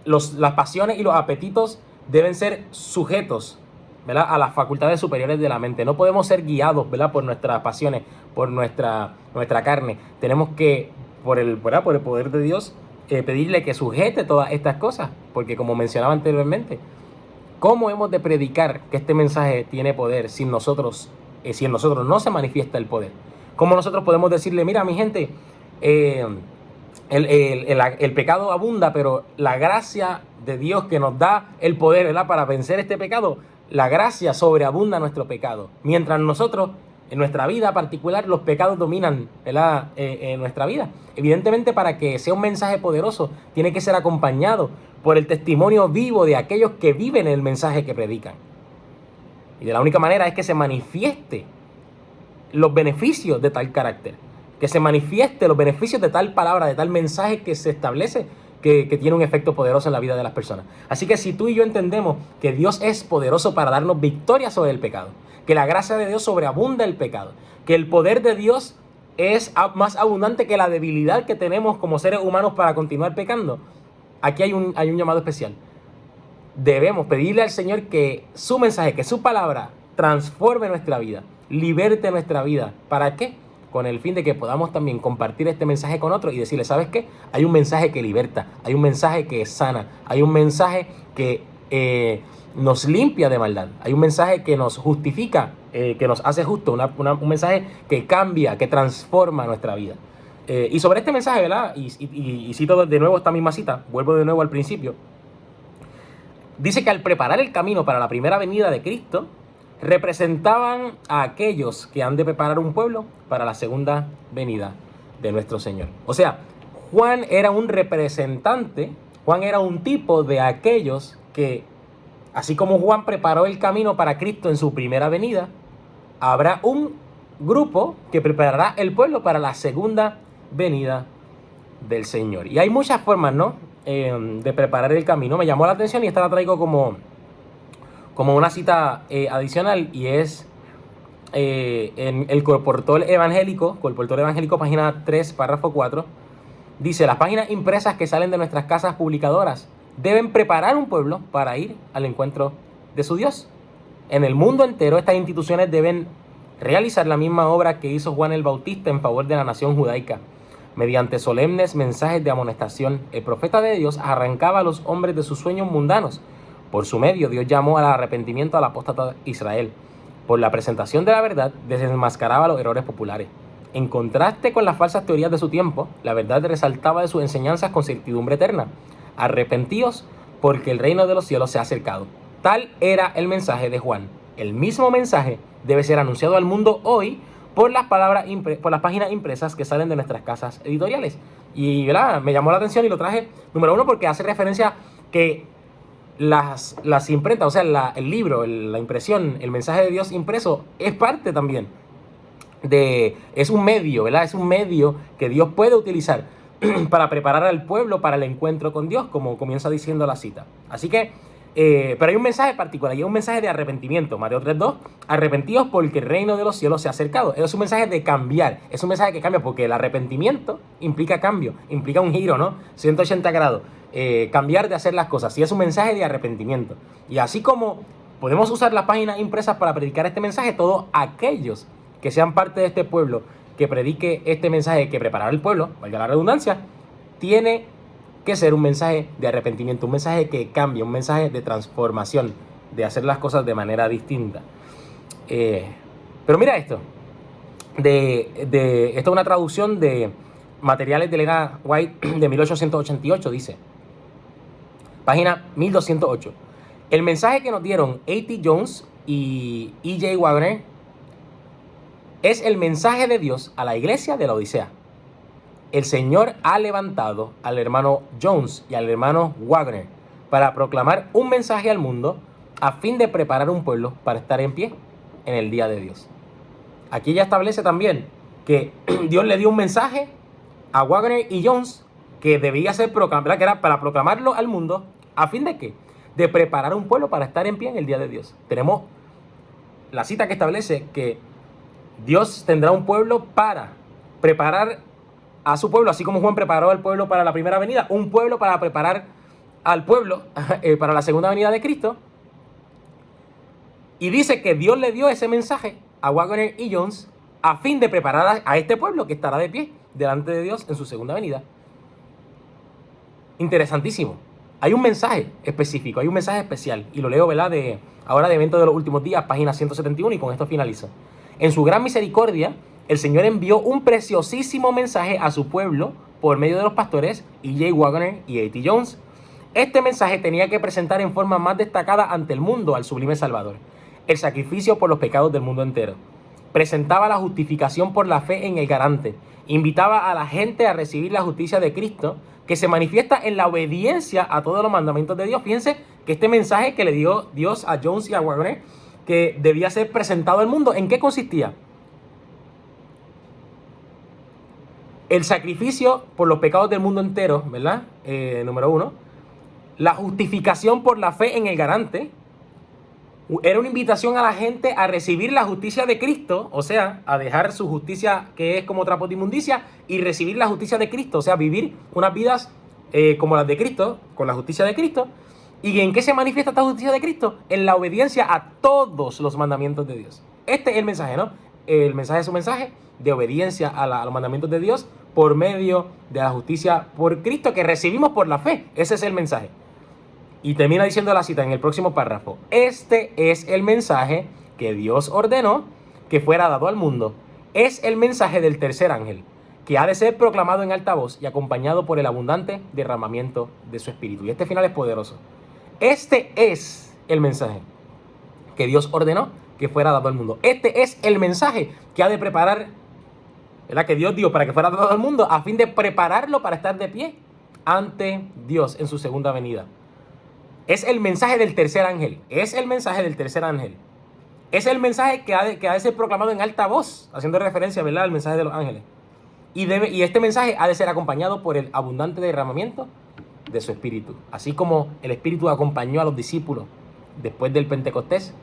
las pasiones y los apetitos deben ser sujetos, ¿verdad? A las facultades superiores de la mente. No podemos ser guiados, ¿verdad? Por nuestras pasiones, por nuestra carne. Tenemos que, por el poder de Dios, pedirle que sujete todas estas cosas. Porque como mencionaba anteriormente, ¿cómo hemos de predicar que este mensaje tiene poder si en nosotros no se manifiesta el poder? ¿Cómo nosotros podemos decirle, mira, mi gente, el pecado abunda, pero la gracia de Dios que nos da el poder, ¿verdad? Para vencer este pecado, la gracia sobreabunda nuestro pecado. Mientras nosotros, en nuestra vida particular, los pecados dominan, ¿verdad? En nuestra vida. Evidentemente, para que sea un mensaje poderoso, tiene que ser acompañado por el testimonio vivo de aquellos que viven el mensaje que predican. Y de la única manera es que se manifieste los beneficios de tal carácter, que se manifieste los beneficios de tal palabra, de tal mensaje que se establece, que tiene un efecto poderoso en la vida de las personas. Así que si tú y yo entendemos que Dios es poderoso para darnos victoria sobre el pecado, que la gracia de Dios sobreabunda el pecado, que el poder de Dios es más abundante que la debilidad que tenemos como seres humanos para continuar pecando, aquí hay un llamado especial. Debemos pedirle al Señor que su mensaje, que su palabra transforme nuestra vida, liberte nuestra vida. ¿Para qué? Con el fin de que podamos también compartir este mensaje con otros y decirle, ¿sabes qué? Hay un mensaje que liberta, hay un mensaje que sana, hay un mensaje que nos limpia de maldad, hay un mensaje que nos justifica, que nos hace justo, un mensaje que cambia, que transforma nuestra vida. Y sobre este mensaje, ¿verdad? Y cito de nuevo esta misma cita, vuelvo de nuevo al principio. Dice que al preparar el camino para la primera venida de Cristo, representaban a aquellos que han de preparar un pueblo para la segunda venida de nuestro Señor. O sea, Juan era un representante, Juan era un tipo de aquellos que, así como Juan preparó el camino para Cristo en su primera venida, habrá un grupo que preparará el pueblo para la segunda venida del Señor. Y hay muchas formas, ¿no? De preparar el camino. Me llamó la atención y esta la traigo como una cita adicional, y es en el Colportor Evangélico, página 3, párrafo 4, dice: las páginas impresas que salen de nuestras casas publicadoras deben preparar un pueblo para ir al encuentro de su Dios. En el mundo entero, estas instituciones deben realizar la misma obra que hizo Juan el Bautista en favor de la nación judaica. Mediante solemnes mensajes de amonestación, el profeta de Dios arrancaba a los hombres de sus sueños mundanos. Por su medio, Dios llamó al arrepentimiento al apóstata Israel. Por la presentación de la verdad, desenmascaraba los errores populares. En contraste con las falsas teorías de su tiempo, la verdad resaltaba de sus enseñanzas con certidumbre eterna. Arrepentíos, porque el reino de los cielos se ha acercado. Tal era el mensaje de Juan. El mismo mensaje debe ser anunciado al mundo hoy por las páginas impresas que salen de nuestras casas editoriales. Y ¿verdad? Me llamó la atención y lo traje, número uno, porque hace referencia que las imprentas, o sea, el libro, la impresión, el mensaje de Dios impreso es parte también es un medio, ¿verdad? Es un medio que Dios puede utilizar para preparar al pueblo para el encuentro con Dios, como comienza diciendo la cita. Así que, pero hay un mensaje particular, y es un mensaje de arrepentimiento. Mateo 3:2, arrepentíos porque el reino de los cielos se ha acercado. Es un mensaje de cambiar, es un mensaje que cambia, porque el arrepentimiento implica cambio, implica un giro, ¿no? 180 grados, cambiar de hacer las cosas, y es un mensaje de arrepentimiento. Y así como podemos usar las páginas impresas para predicar este mensaje, todos aquellos que sean parte de este pueblo que predique este mensaje, que preparar el pueblo, valga la redundancia, tiene que ser un mensaje de arrepentimiento, un mensaje que cambia, un mensaje de transformación, de hacer las cosas de manera distinta. Pero mira esto, esto es una traducción de Materiales de Elena White de 1888, dice: Página 1208. El mensaje que nos dieron A.T. Jones y E.J. Wagner es el mensaje de Dios a la iglesia de la Odisea. El Señor ha levantado al hermano Jones y al hermano Wagner para proclamar un mensaje al mundo a fin de preparar un pueblo para estar en pie en el día de Dios. Aquí ya establece también que Dios le dio un mensaje a Wagner y Jones que debía ser proclamado, que era para proclamarlo al mundo, ¿a fin de qué? De preparar un pueblo para estar en pie en el día de Dios. Tenemos la cita que establece que Dios tendrá un pueblo para preparar a su pueblo, así como Juan preparó al pueblo para la primera venida, un pueblo para preparar al pueblo para la segunda venida de Cristo. Y dice que Dios le dio ese mensaje a Wagner y Jones a fin de preparar a este pueblo que estará de pie delante de Dios en su segunda venida. Interesantísimo. Hay un mensaje específico, hay un mensaje especial. Y lo leo, ¿verdad? Ahora de Eventos de los Últimos Días, página 171, y con esto finalizo. En su gran misericordia, el Señor envió un preciosísimo mensaje a su pueblo por medio de los pastores E.J. Wagner y A.T. Jones. Este mensaje tenía que presentar en forma más destacada ante el mundo al sublime Salvador, el sacrificio por los pecados del mundo entero. Presentaba la justificación por la fe en el garante. Invitaba a la gente a recibir la justicia de Cristo, que se manifiesta en la obediencia a todos los mandamientos de Dios. Fíjense que este mensaje que le dio Dios a Jones y a Wagner, que debía ser presentado al mundo, ¿en qué consistía? El sacrificio por los pecados del mundo entero, ¿verdad? Número 1. La justificación por la fe en el garante. Era una invitación a la gente a recibir la justicia de Cristo, o sea, a dejar su justicia que es como trapo de inmundicia y recibir la justicia de Cristo, o sea, vivir unas vidas como las de Cristo, con la justicia de Cristo. ¿Y en qué se manifiesta esta justicia de Cristo? En la obediencia a todos los mandamientos de Dios. Este es el mensaje, ¿no? El mensaje es un mensaje de obediencia a los mandamientos de Dios por medio de la justicia por Cristo que recibimos por la fe. Ese es el mensaje. Y termina diciendo la cita en el próximo párrafo. Este es el mensaje que Dios ordenó que fuera dado al mundo. Es el mensaje del tercer ángel, que ha de ser proclamado en alta voz y acompañado por el abundante derramamiento de su espíritu. Y este final es poderoso. Este es el mensaje que Dios ordenó que fuera dado al mundo. Este es el mensaje que ha de preparar, ¿verdad? Que Dios dio para que fuera dado al mundo a fin de prepararlo para estar de pie ante Dios en su segunda venida. Es el mensaje del tercer ángel. Es el mensaje del tercer ángel. Es el mensaje que ha de ser proclamado en alta voz, haciendo referencia, ¿verdad?, al mensaje de los ángeles. Y este mensaje ha de ser acompañado por el abundante derramamiento de su espíritu. Así como el espíritu acompañó a los discípulos después del Pentecostés,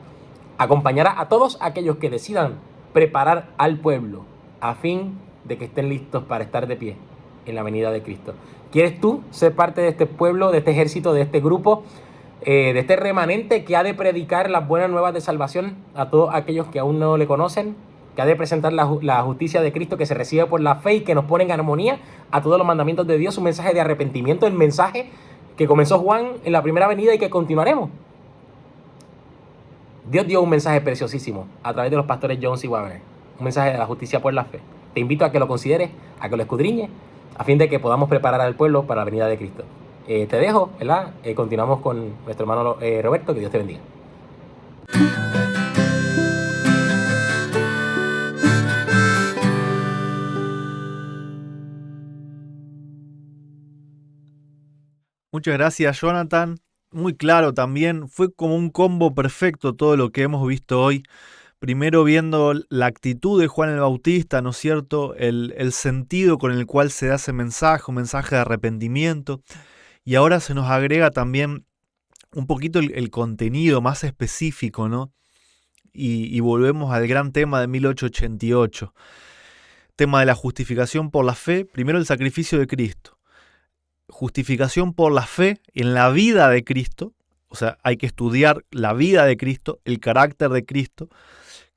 acompañará a todos aquellos que decidan preparar al pueblo a fin de que estén listos para estar de pie en la venida de Cristo. ¿Quieres tú ser parte de este pueblo, de este ejército, de este grupo, de este remanente que ha de predicar las buenas nuevas de salvación a todos aquellos que aún no le conocen, que ha de presentar la justicia de Cristo que se recibe por la fe y que nos pone en armonía a todos los mandamientos de Dios, un mensaje de arrepentimiento, el mensaje que comenzó Juan en la primera venida y que continuaremos? Dios dio un mensaje preciosísimo a través de los pastores Jones y Wagner, un mensaje de la justicia por la fe. Te invito a que lo consideres, a que lo escudriñes, a fin de que podamos preparar al pueblo para la venida de Cristo. Te dejo, ¿verdad? Continuamos con nuestro hermano Roberto, que Dios te bendiga. Muchas gracias, Jonathan. Muy claro también. Fue como un combo perfecto todo lo que hemos visto hoy. Primero viendo la actitud de Juan el Bautista, ¿no es cierto? El sentido con el cual se da ese mensaje, un mensaje de arrepentimiento. Y ahora se nos agrega también un poquito el contenido más específico, ¿no? Y volvemos al gran tema de 1888. Tema de la justificación por la fe. Primero el sacrificio de Cristo. Justificación por la fe en la vida de Cristo. O sea, hay que estudiar la vida de Cristo, el carácter de Cristo.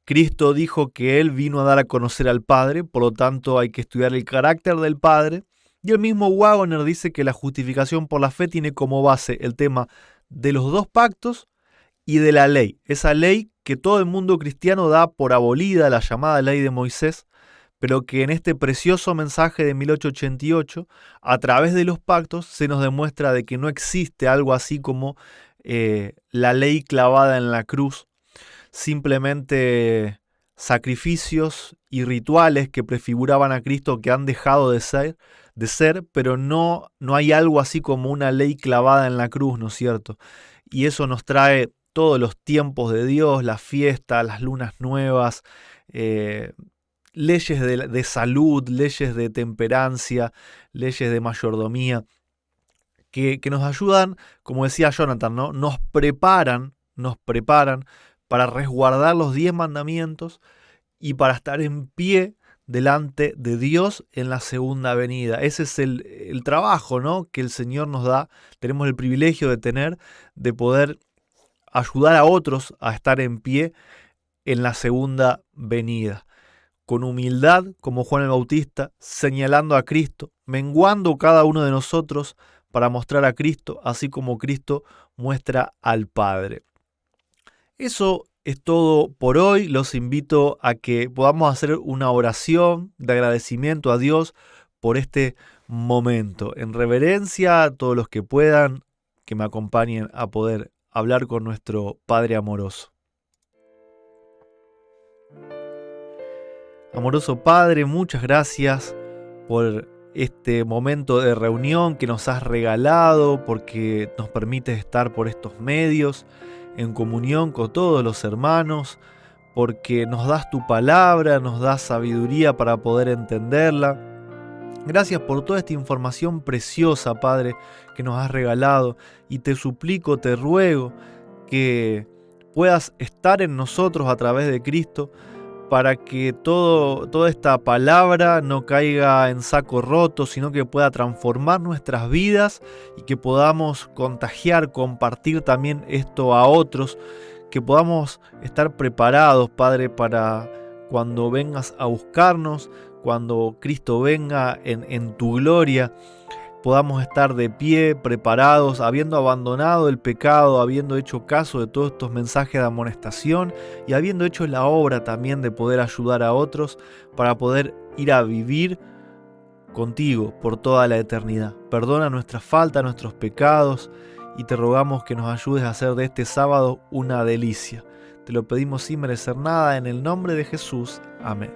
Cristo dijo que Él vino a dar a conocer al Padre, por lo tanto hay que estudiar el carácter del Padre. Y el mismo Wagner dice que la justificación por la fe tiene como base el tema de los dos pactos y de la ley. Esa ley que todo el mundo cristiano da por abolida, la llamada ley de Moisés, pero que en este precioso mensaje de 1888, a través de los pactos, se nos demuestra de que no existe algo así como la ley clavada en la cruz, simplemente sacrificios y rituales que prefiguraban a Cristo que han dejado de ser, pero no hay algo así como una ley clavada en la cruz, ¿no es cierto? Y eso nos trae todos los tiempos de Dios, las fiestas, las lunas nuevas, leyes de salud, leyes de temperancia, leyes de mayordomía, que nos ayudan, como decía Jonathan, ¿no? Nos preparan para resguardar los 10 mandamientos y para estar en pie delante de Dios en la segunda venida. Ese es el trabajo, ¿no?, que el Señor nos da. Tenemos el privilegio de tener, de poder ayudar a otros a estar en pie en la segunda venida. Con humildad, como Juan el Bautista, señalando a Cristo, menguando cada uno de nosotros para mostrar a Cristo, así como Cristo muestra al Padre. Eso es todo por hoy. Los invito a que podamos hacer una oración de agradecimiento a Dios por este momento. En reverencia a todos los que puedan, que me acompañen a poder hablar con nuestro Padre amoroso. Amoroso Padre, muchas gracias por este momento de reunión que nos has regalado, porque nos permites estar por estos medios en comunión con todos los hermanos, porque nos das tu palabra, nos das sabiduría para poder entenderla. Gracias por toda esta información preciosa, Padre, que nos has regalado, y te suplico, te ruego que puedas estar en nosotros a través de Cristo, para que toda esta palabra no caiga en saco roto, sino que pueda transformar nuestras vidas y que podamos contagiar, compartir también esto a otros, que podamos estar preparados, Padre, para cuando vengas a buscarnos, cuando Cristo venga en tu gloria, podamos estar de pie, preparados, habiendo abandonado el pecado, habiendo hecho caso de todos estos mensajes de amonestación y habiendo hecho la obra también de poder ayudar a otros para poder ir a vivir contigo por toda la eternidad. Perdona nuestras faltas, nuestros pecados, y te rogamos que nos ayudes a hacer de este sábado una delicia. Te lo pedimos sin merecer nada, en el nombre de Jesús. Amén.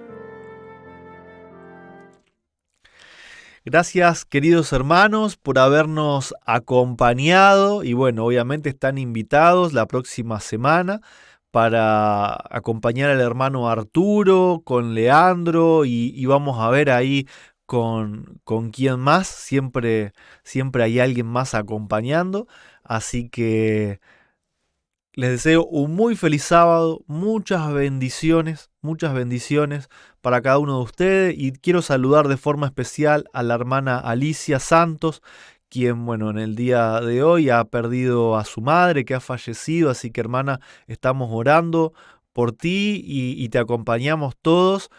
Gracias, queridos hermanos, por habernos acompañado, y bueno, obviamente están invitados la próxima semana para acompañar al hermano Arturo con Leandro, y vamos a ver ahí con quién más. Siempre hay alguien más acompañando, así que les deseo un muy feliz sábado, muchas bendiciones para cada uno de ustedes, y quiero saludar de forma especial a la hermana Alicia Santos, quien, bueno, en el día de hoy ha perdido a su madre, que ha fallecido, así que, hermana, estamos orando por ti y te acompañamos todos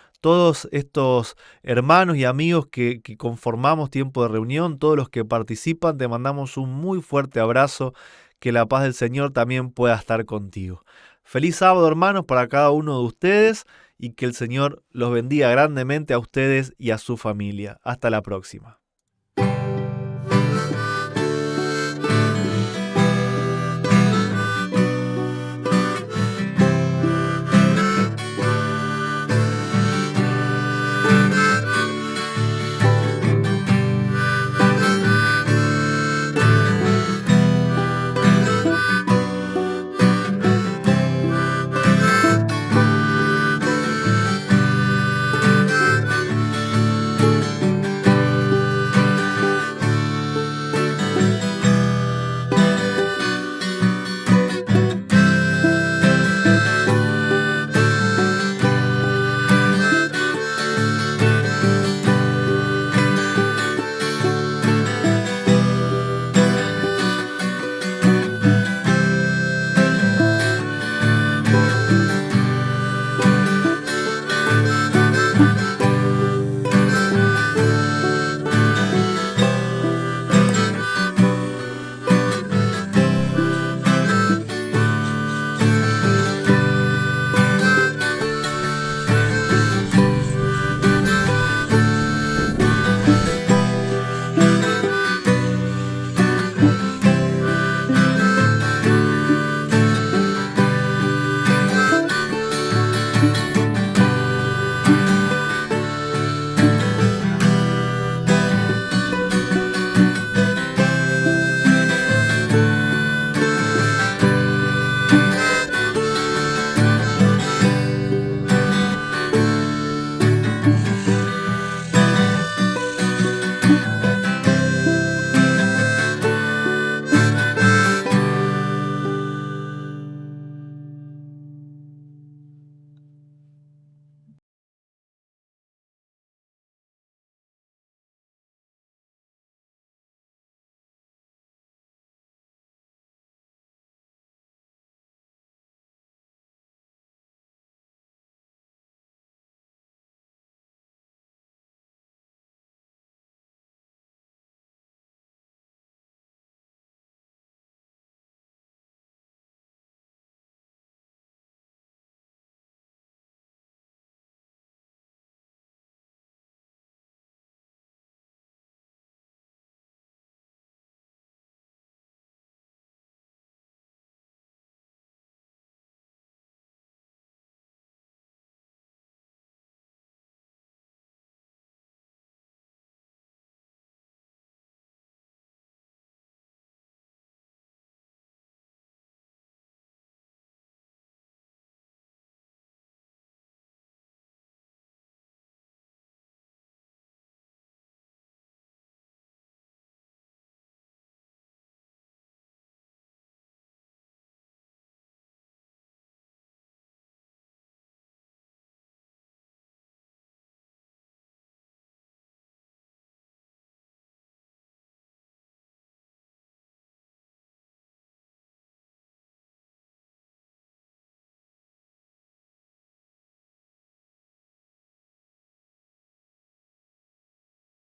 estos hermanos y amigos que conformamos Tiempo de Reunión, todos los que participan, te mandamos un muy fuerte abrazo. Que la paz del Señor también pueda estar contigo. Feliz sábado, hermanos, para cada uno de ustedes, y que el Señor los bendiga grandemente a ustedes y a su familia. Hasta la próxima.